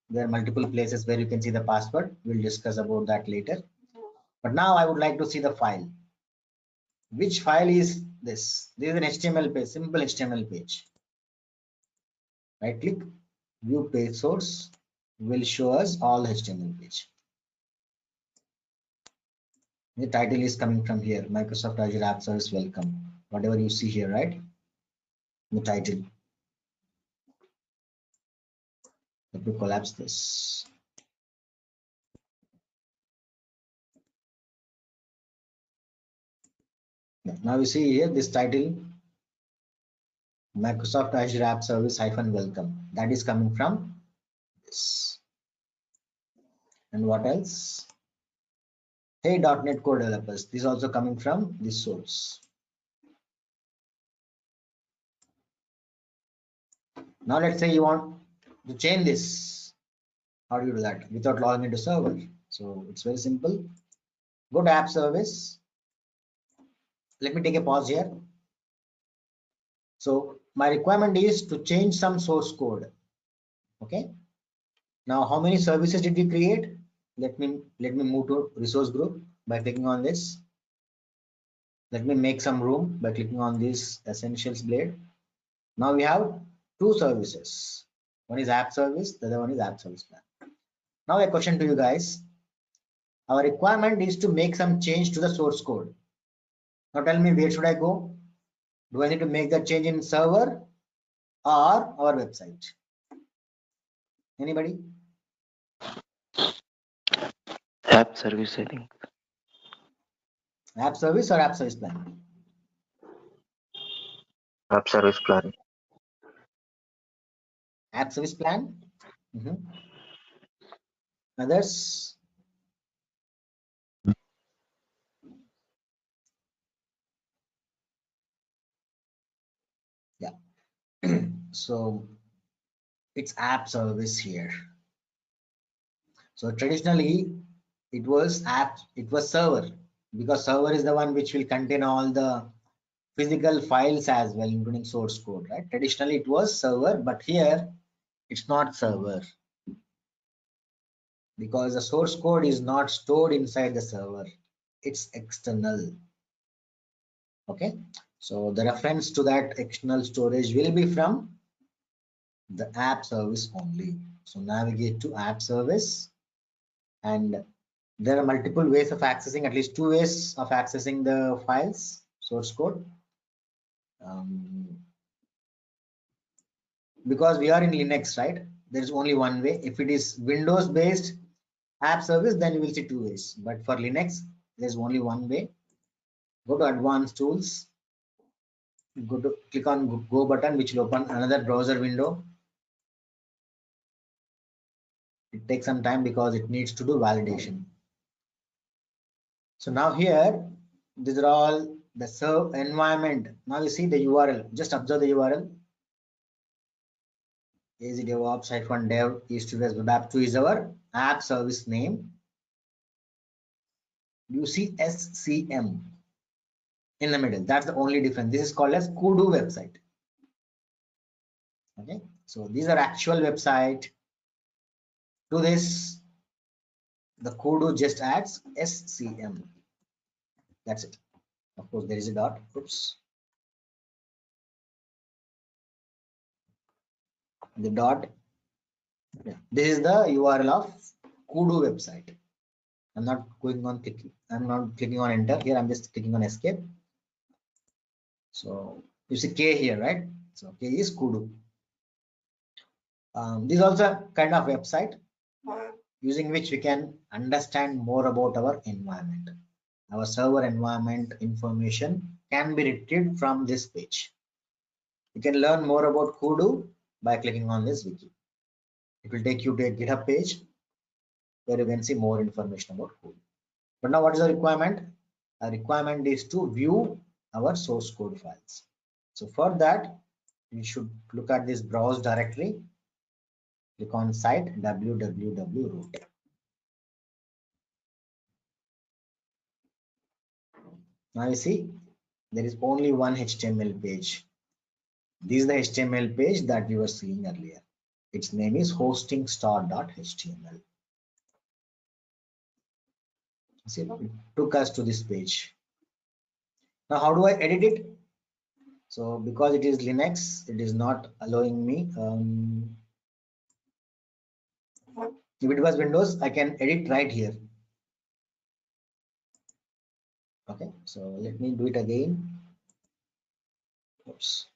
[SPEAKER 2] There are multiple places where you can see the password. We'll discuss about that later. But now I would like to see the file. Which file is this? This is an HTML page, simple HTML page. Right click, view page source, will show us all the HTML page. The title is coming from here, Microsoft Azure App Service Welcome. Whatever you see here, right? The title. Let me collapse this. Now you see here this title, Microsoft Azure App Service -welcome. That is coming from this. And what else? Hey .NET Core developers. This is also coming from this source. Now let's say you want to change this. How do you do that without logging into server? So it's very simple. Go to app service. Let me take a pause here. So my requirement is to change some source code. Okay. Now how many services did we create? Let me move to resource group by clicking on this. Let me make some room by clicking on this essentials blade. Now we have two services. One is app service, the other one is app service plan. Now a question to you guys. Our requirement is to make some change to the source code. Now tell me, where should I go? Do I need to make that change in server or our website? Anybody?
[SPEAKER 4] App service setting.
[SPEAKER 2] App service or app service plan?
[SPEAKER 4] App service plan.
[SPEAKER 2] App service plan. Others? Yeah. So it's app service here. So traditionally it was server, because server is the one which will contain all the physical files as well, including source code, right? Traditionally it was server, but here it's not server, because the source code is not stored inside the server, it's external. Okay, so the reference to that external storage will be from the app service only. So navigate to app service, and there are multiple ways of accessing, at least two ways of accessing the files, source code. Because we are in Linux, right? There is only one way. If it is Windows based app service, then you will see two ways. But for Linux, there's only one way. Go to advanced tools, go to click on go button, which will open another browser window. It takes some time because it needs to do validation. So now here, these are all the serve environment. Now you see the URL. Just observe the URL. azure.devopstech web app 2 is our app service name. You see SCM in the middle. That's the only difference. This is called as Kudu website. Okay, so these are actual website. To this, the Kudu just adds SCM. That's it. Of course, there is a dot. Oops. The dot. Yeah. This is the URL of Kudu website. I'm not going on clicking. I'm not clicking on enter here. I'm just clicking on escape. So you see K here, right? So K is Kudu. This is also a kind of website using which we can understand more about our environment. Our server environment information can be retrieved from this page. You can learn more about Kudu by clicking on this wiki. It will take you to a GitHub page where you can see more information about Kudu. But now what is the requirement? A requirement is to view our source code files. So for that, you should look at this browse directory. Click on site www.root. Now you see there is only one HTML page. This is the HTML page that we were seeing earlier. Its name is hostingstar.html. See, it took us to this page. Now, how do I edit it? So, because it is Linux, it is not allowing me. If it was Windows, I can edit right here. Okay, so let me do it again. Oops.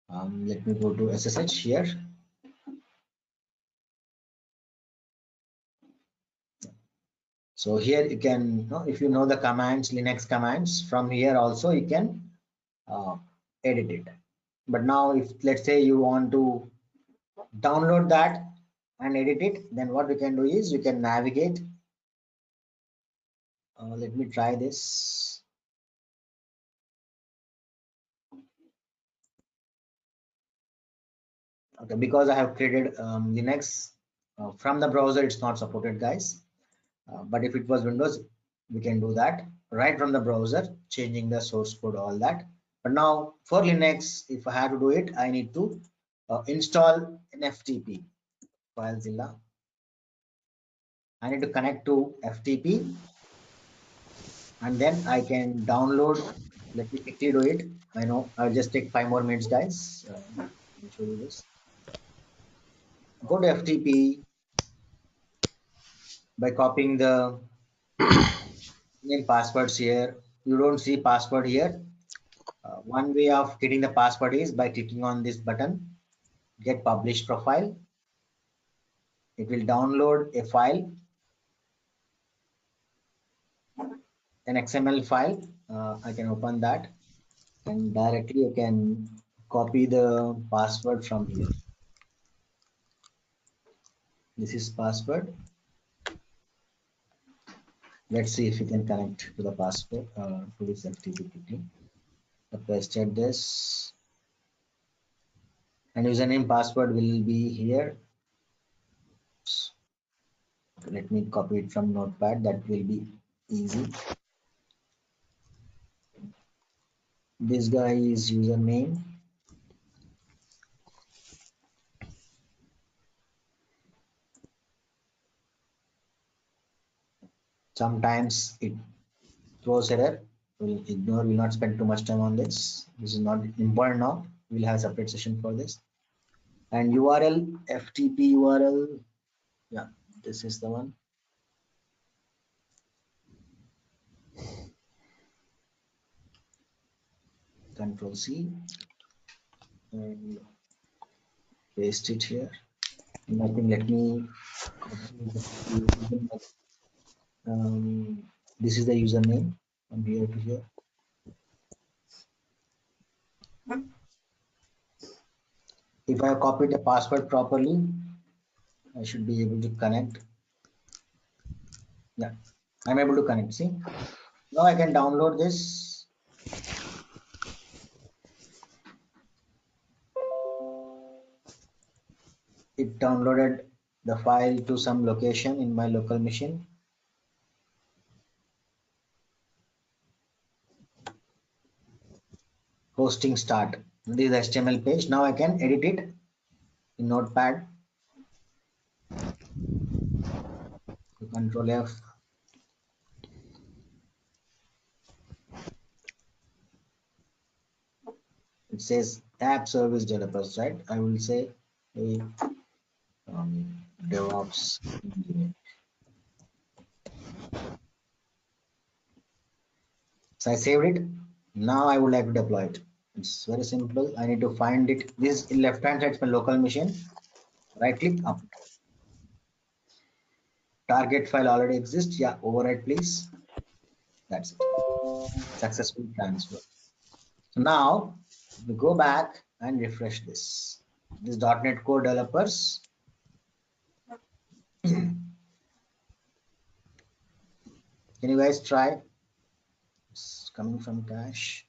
[SPEAKER 2] Let me go to SSH here. So here you can, if you know the commands, Linux commands, from here also you can edit it. But now if let's say you want to download that and edit it, then what we can do is we can navigate. Let me try this. Okay, because I have created Linux from the browser, it's not supported, guys. But if it was Windows, we can do that right from the browser, changing the source code, all that. But now for Linux, if I have to do it, I need to install an FTP, FileZilla. I need to connect to FTP, and then I can download. Let me quickly do it. I know I'll just take 5 more minutes, guys. Let me show you this. Go to FTP by copying the name passwords here. You don't see password here. One way of getting the password is by clicking on this button, get published profile. It will download a file, an XML file. I can open that and directly you can copy the password from here. This is password. Let's see if we can connect to the password to this FTP quickly. I pasted this and username password will be here. Let me copy it from notepad, that will be easy. This guy is username. Sometimes it throws error. We'll ignore, will not spend too much time on this. This is not important now. We'll have a separate session for this. And URL, FTP URL. Yeah, this is the one. Control C and paste it here. Nothing. Let me this is the username from here to here. If I have copied the password properly, I should be able to connect. Yeah, I'm able to connect. See, now I can download this. It downloaded the file to some location in my local machine. Hosting start. This is the HTML page. Now I can edit it in Notepad. Control F. It says app service developers, right? I will say a DevOps engineer. So I saved it. Now I would like to deploy it. It's very simple. I need to find it. This in left hand side is my local machine. Right click up. Target file already exists. Yeah, overwrite please. That's it. Successful transfer. So now we go back and refresh this. This .NET Core developers. Can you guys try? It's coming from cache.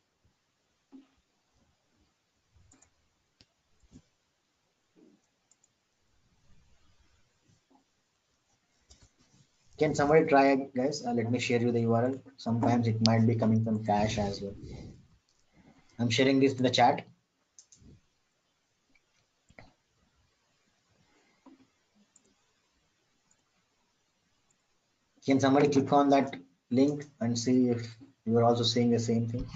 [SPEAKER 2] Can somebody try, guys? Let me share you the URL. Sometimes it might be coming from cache as well. I'm sharing this in the chat. Can somebody click on that link and see if you are also seeing the same thing?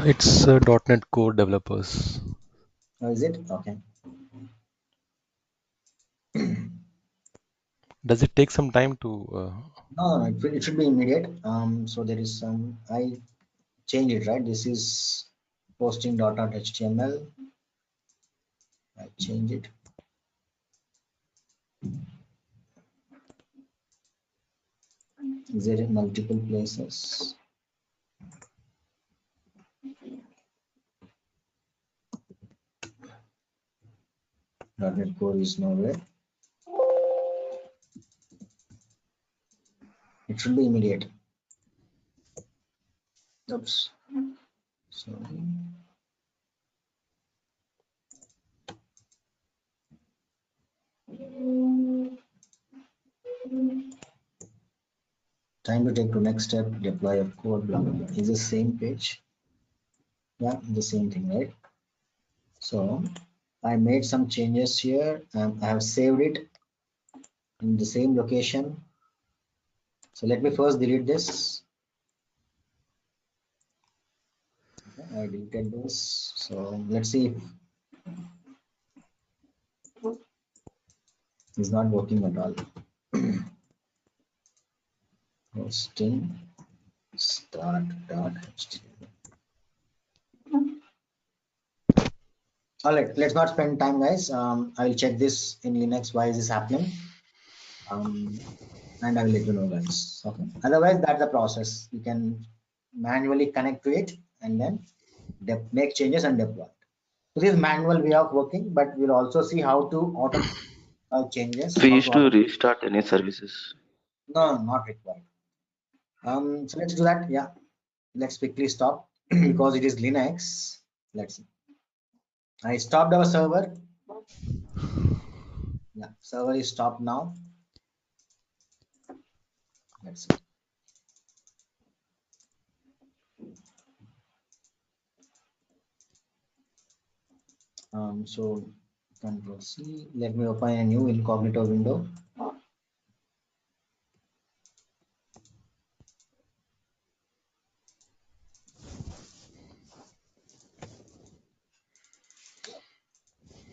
[SPEAKER 5] It's .NET Core developers.
[SPEAKER 2] Or is it? Okay.
[SPEAKER 5] Does it take some time to?
[SPEAKER 2] No, it should be immediate. So there is some, I change it, right? This is posting.html. I change it. Is there in multiple places? .NET Core is nowhere. It should be immediate. Oops. Sorry. Time to take to next step, deploy a code, blah, blah, blah. Is the same page? Yeah, the same thing, right? So I made some changes here and I have saved it in the same location. So let me first delete this. Okay, I deleted this. So let's see if it's not working at all. Hosting start.html. All right, let's not spend time, guys. I will check this in Linux. Why is this happening? And I will let you know, guys. Okay. Otherwise, that's the process. You can manually connect to it and then make changes and deploy. So this is manual way of working, but we'll also see how to automate changes.
[SPEAKER 4] We
[SPEAKER 2] How to
[SPEAKER 4] used to
[SPEAKER 2] automate.
[SPEAKER 4] restart any services.
[SPEAKER 2] No, not required. So let's do that. Yeah. Let's quickly stop because it is Linux. Let's see. I stopped our server. Yeah, server is stopped now. Let's see. So Control C. Let me open a new incognito window.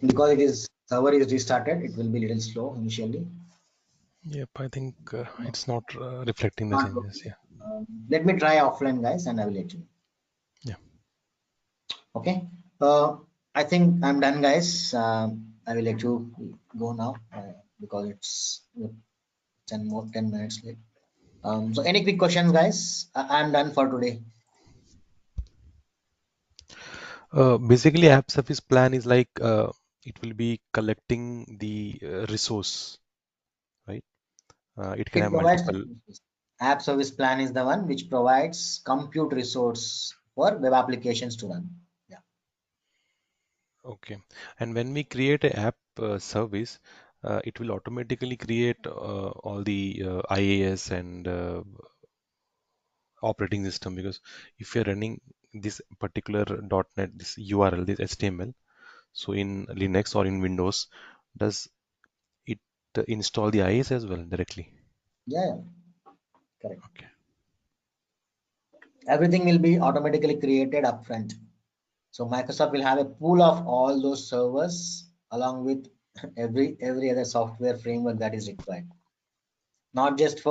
[SPEAKER 2] Because it is server is restarted, it will be a little slow initially.
[SPEAKER 5] Yep, I think it's not reflecting the
[SPEAKER 2] Not
[SPEAKER 5] changes.
[SPEAKER 2] working.
[SPEAKER 5] Yeah.
[SPEAKER 2] Let me try offline, guys, and I will let you know.
[SPEAKER 5] Yeah.
[SPEAKER 2] Okay. I think I'm done, guys. I will let you go now because it's 10 minutes late. So any quick questions, guys? I'm done for today.
[SPEAKER 5] Basically, app service plan is like it will be collecting the resource, right? It can
[SPEAKER 2] It
[SPEAKER 5] have
[SPEAKER 2] provides
[SPEAKER 5] multiple.
[SPEAKER 2] app service plan is the one which provides compute resource for web applications to run. Yeah.
[SPEAKER 5] Okay. And when we create a app service, it will automatically create all the IAS and operating system, because if you're running this particular .NET, this URL, this HTML, so in Linux or in Windows, does it install the IAS as well directly?
[SPEAKER 2] Yeah, correct.
[SPEAKER 5] Okay.
[SPEAKER 2] Everything will be automatically created upfront. So Microsoft will have a pool of all those servers along with every other software framework that is required. Not just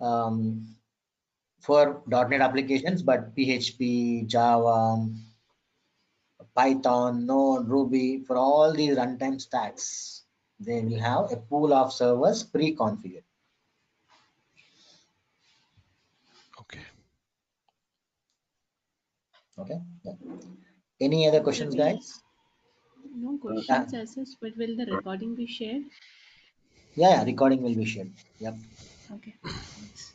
[SPEAKER 2] um, for .NET applications, but PHP, Java, Python, Node, Ruby, for all these runtime stacks, they will have a pool of servers pre-configured.
[SPEAKER 5] Okay.
[SPEAKER 2] Okay. Yeah. Any other questions,
[SPEAKER 6] Praveen,
[SPEAKER 2] guys?
[SPEAKER 6] no
[SPEAKER 2] Uh,
[SPEAKER 6] questions as such, but will the recording be shared?
[SPEAKER 2] yeah, recording will be shared. Yep.
[SPEAKER 6] Okay, thanks.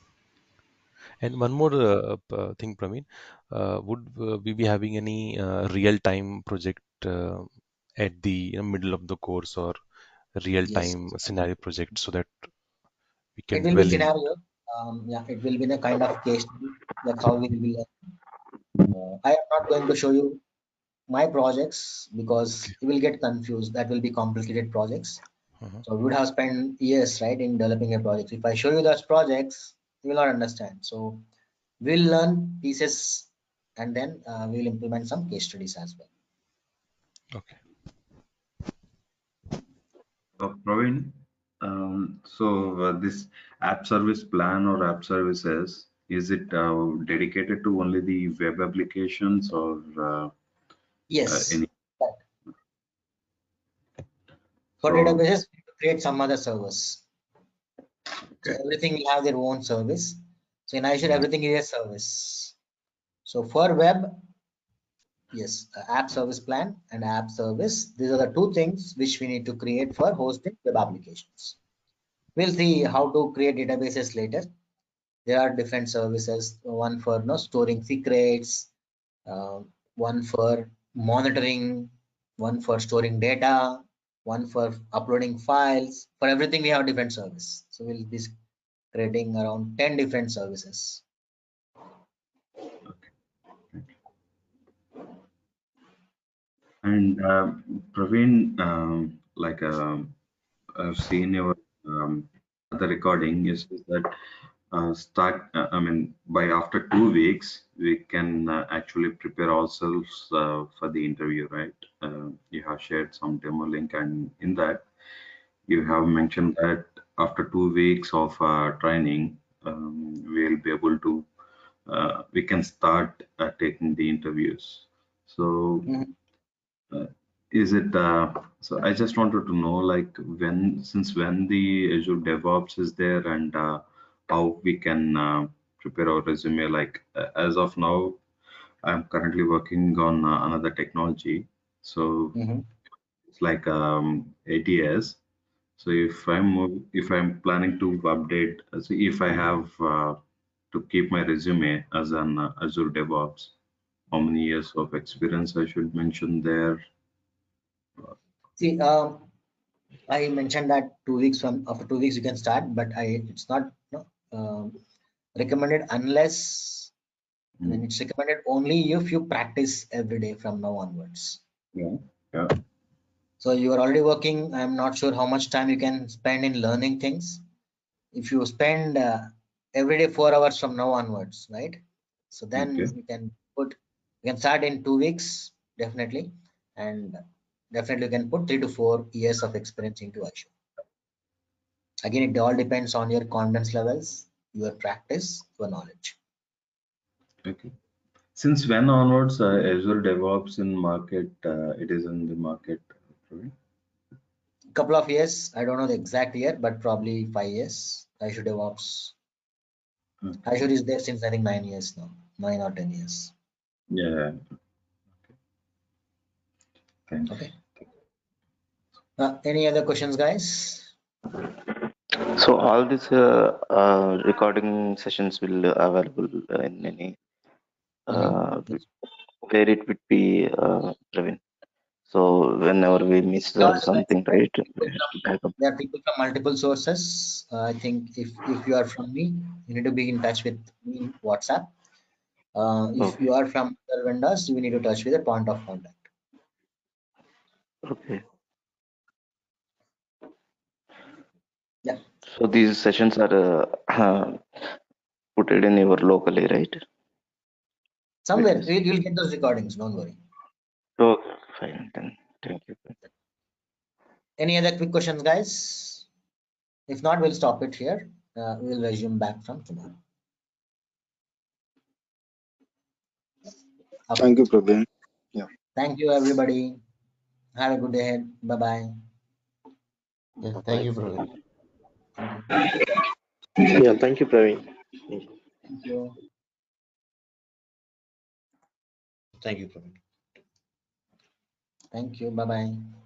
[SPEAKER 5] And one more thing, Praveen, would we be having any real-time project at the middle of the course, or
[SPEAKER 2] Yes.
[SPEAKER 5] real-time scenario project, so that we
[SPEAKER 2] It
[SPEAKER 5] can
[SPEAKER 2] will be
[SPEAKER 5] dwell in?
[SPEAKER 2] scenario. Yeah, it will be the kind of case study. That's how we will be. I am not going to show you my projects
[SPEAKER 5] Okay.
[SPEAKER 2] because you will get confused. That will be complicated projects.
[SPEAKER 5] Uh-huh.
[SPEAKER 2] So we would have spent years, right, in developing a project. If I show you those projects, you will not understand. So we'll learn pieces and then we'll implement some case studies as well.
[SPEAKER 5] Okay.
[SPEAKER 7] Praveen, this app service plan or app services, is it dedicated to only the web applications or
[SPEAKER 2] Yes.
[SPEAKER 7] any?
[SPEAKER 2] But for
[SPEAKER 7] So,
[SPEAKER 2] databases, we need to create some other servers. So
[SPEAKER 7] okay.
[SPEAKER 2] everything will have their own service. So in Azure,
[SPEAKER 7] Mhm.
[SPEAKER 2] everything is a service. So for web, yes, app service plan and app service. These are the two things which we need to create for hosting web applications. We'll see how to create databases later. There are different services, one for storing secrets, uh, one for monitoring, one for storing data, one for uploading files. For everything, we have different service. So we'll be creating around 10 different services.
[SPEAKER 7] And Praveen, I've seen your the recording. You said that I mean, by after 2 weeks, we can actually prepare ourselves for the interview, right? You have shared some demo link, and in that, you have mentioned that after 2 weeks of training, we'll be able to, we can start taking the interviews. So,
[SPEAKER 2] Mhm.
[SPEAKER 7] Uh, is it so I just wanted to know, like, since when the Azure DevOps is there, and how we can prepare our resume. Like, as of now, I'm currently working on another technology, so
[SPEAKER 2] Mhm.
[SPEAKER 7] it's like 8 years. So if I'm planning to update, so if I have to keep my resume as an Azure DevOps, how many years of experience I should mention there?
[SPEAKER 2] See, I mentioned that 2 weeks from after 2 weeks you can start, but it's not recommended unless I
[SPEAKER 7] Mm,
[SPEAKER 2] mean it's recommended only if you practice every day from now onwards.
[SPEAKER 7] yeah, yeah,
[SPEAKER 2] So you are already working. I'm not sure how much time you can spend in learning things. If you spend every day 4 hours from now onwards, right? So
[SPEAKER 7] okay,
[SPEAKER 2] then you can start in 2 weeks definitely, and definitely you can put 3 to 4 years of experience into Azure. Again, it all depends on your confidence levels, your practice, your knowledge.
[SPEAKER 7] okay. Since when onwards Azure DevOps in market? It is in the market, right?
[SPEAKER 2] Couple of years, I don't know the exact year, but probably 5 years. Azure DevOps.
[SPEAKER 7] Okay.
[SPEAKER 2] Azure is there since I think 9 years now, 9 or 10 years.
[SPEAKER 7] Yeah. Thanks.
[SPEAKER 2] Okay. Any other questions, guys?
[SPEAKER 4] So all these recording sessions will available in any uh,
[SPEAKER 2] Yes.
[SPEAKER 4] where it would be, Praveen. So whenever we miss
[SPEAKER 2] All depends.
[SPEAKER 4] something, right? We
[SPEAKER 2] People
[SPEAKER 4] have
[SPEAKER 2] from
[SPEAKER 4] to back up.
[SPEAKER 2] There are people from multiple sources. I think if you are from me, you need to be in touch with me in WhatsApp. If
[SPEAKER 4] Okay,
[SPEAKER 2] you are from other vendors, you need to touch with a point of contact.
[SPEAKER 4] okay.
[SPEAKER 2] Yeah,
[SPEAKER 4] So these sessions are put it in your locally, right?
[SPEAKER 2] somewhere
[SPEAKER 4] Videos.
[SPEAKER 2] you'll get those recordings. Don't worry.
[SPEAKER 4] Okay, fine then. Thank you.
[SPEAKER 2] Any other quick questions, guys? If not, we'll stop it here. We'll resume back from tomorrow. Okay.
[SPEAKER 8] Thank you, Praveen. Yeah.
[SPEAKER 2] Thank you, everybody. Have a good day ahead. Bye bye.
[SPEAKER 9] Yeah, thank
[SPEAKER 4] Bye.
[SPEAKER 9] you, Praveen.
[SPEAKER 2] Thank you.
[SPEAKER 10] Yeah, thank you, Praveen. Thank you.
[SPEAKER 2] Thank you.
[SPEAKER 9] Thank you, Praveen.
[SPEAKER 2] Thank you. Bye bye.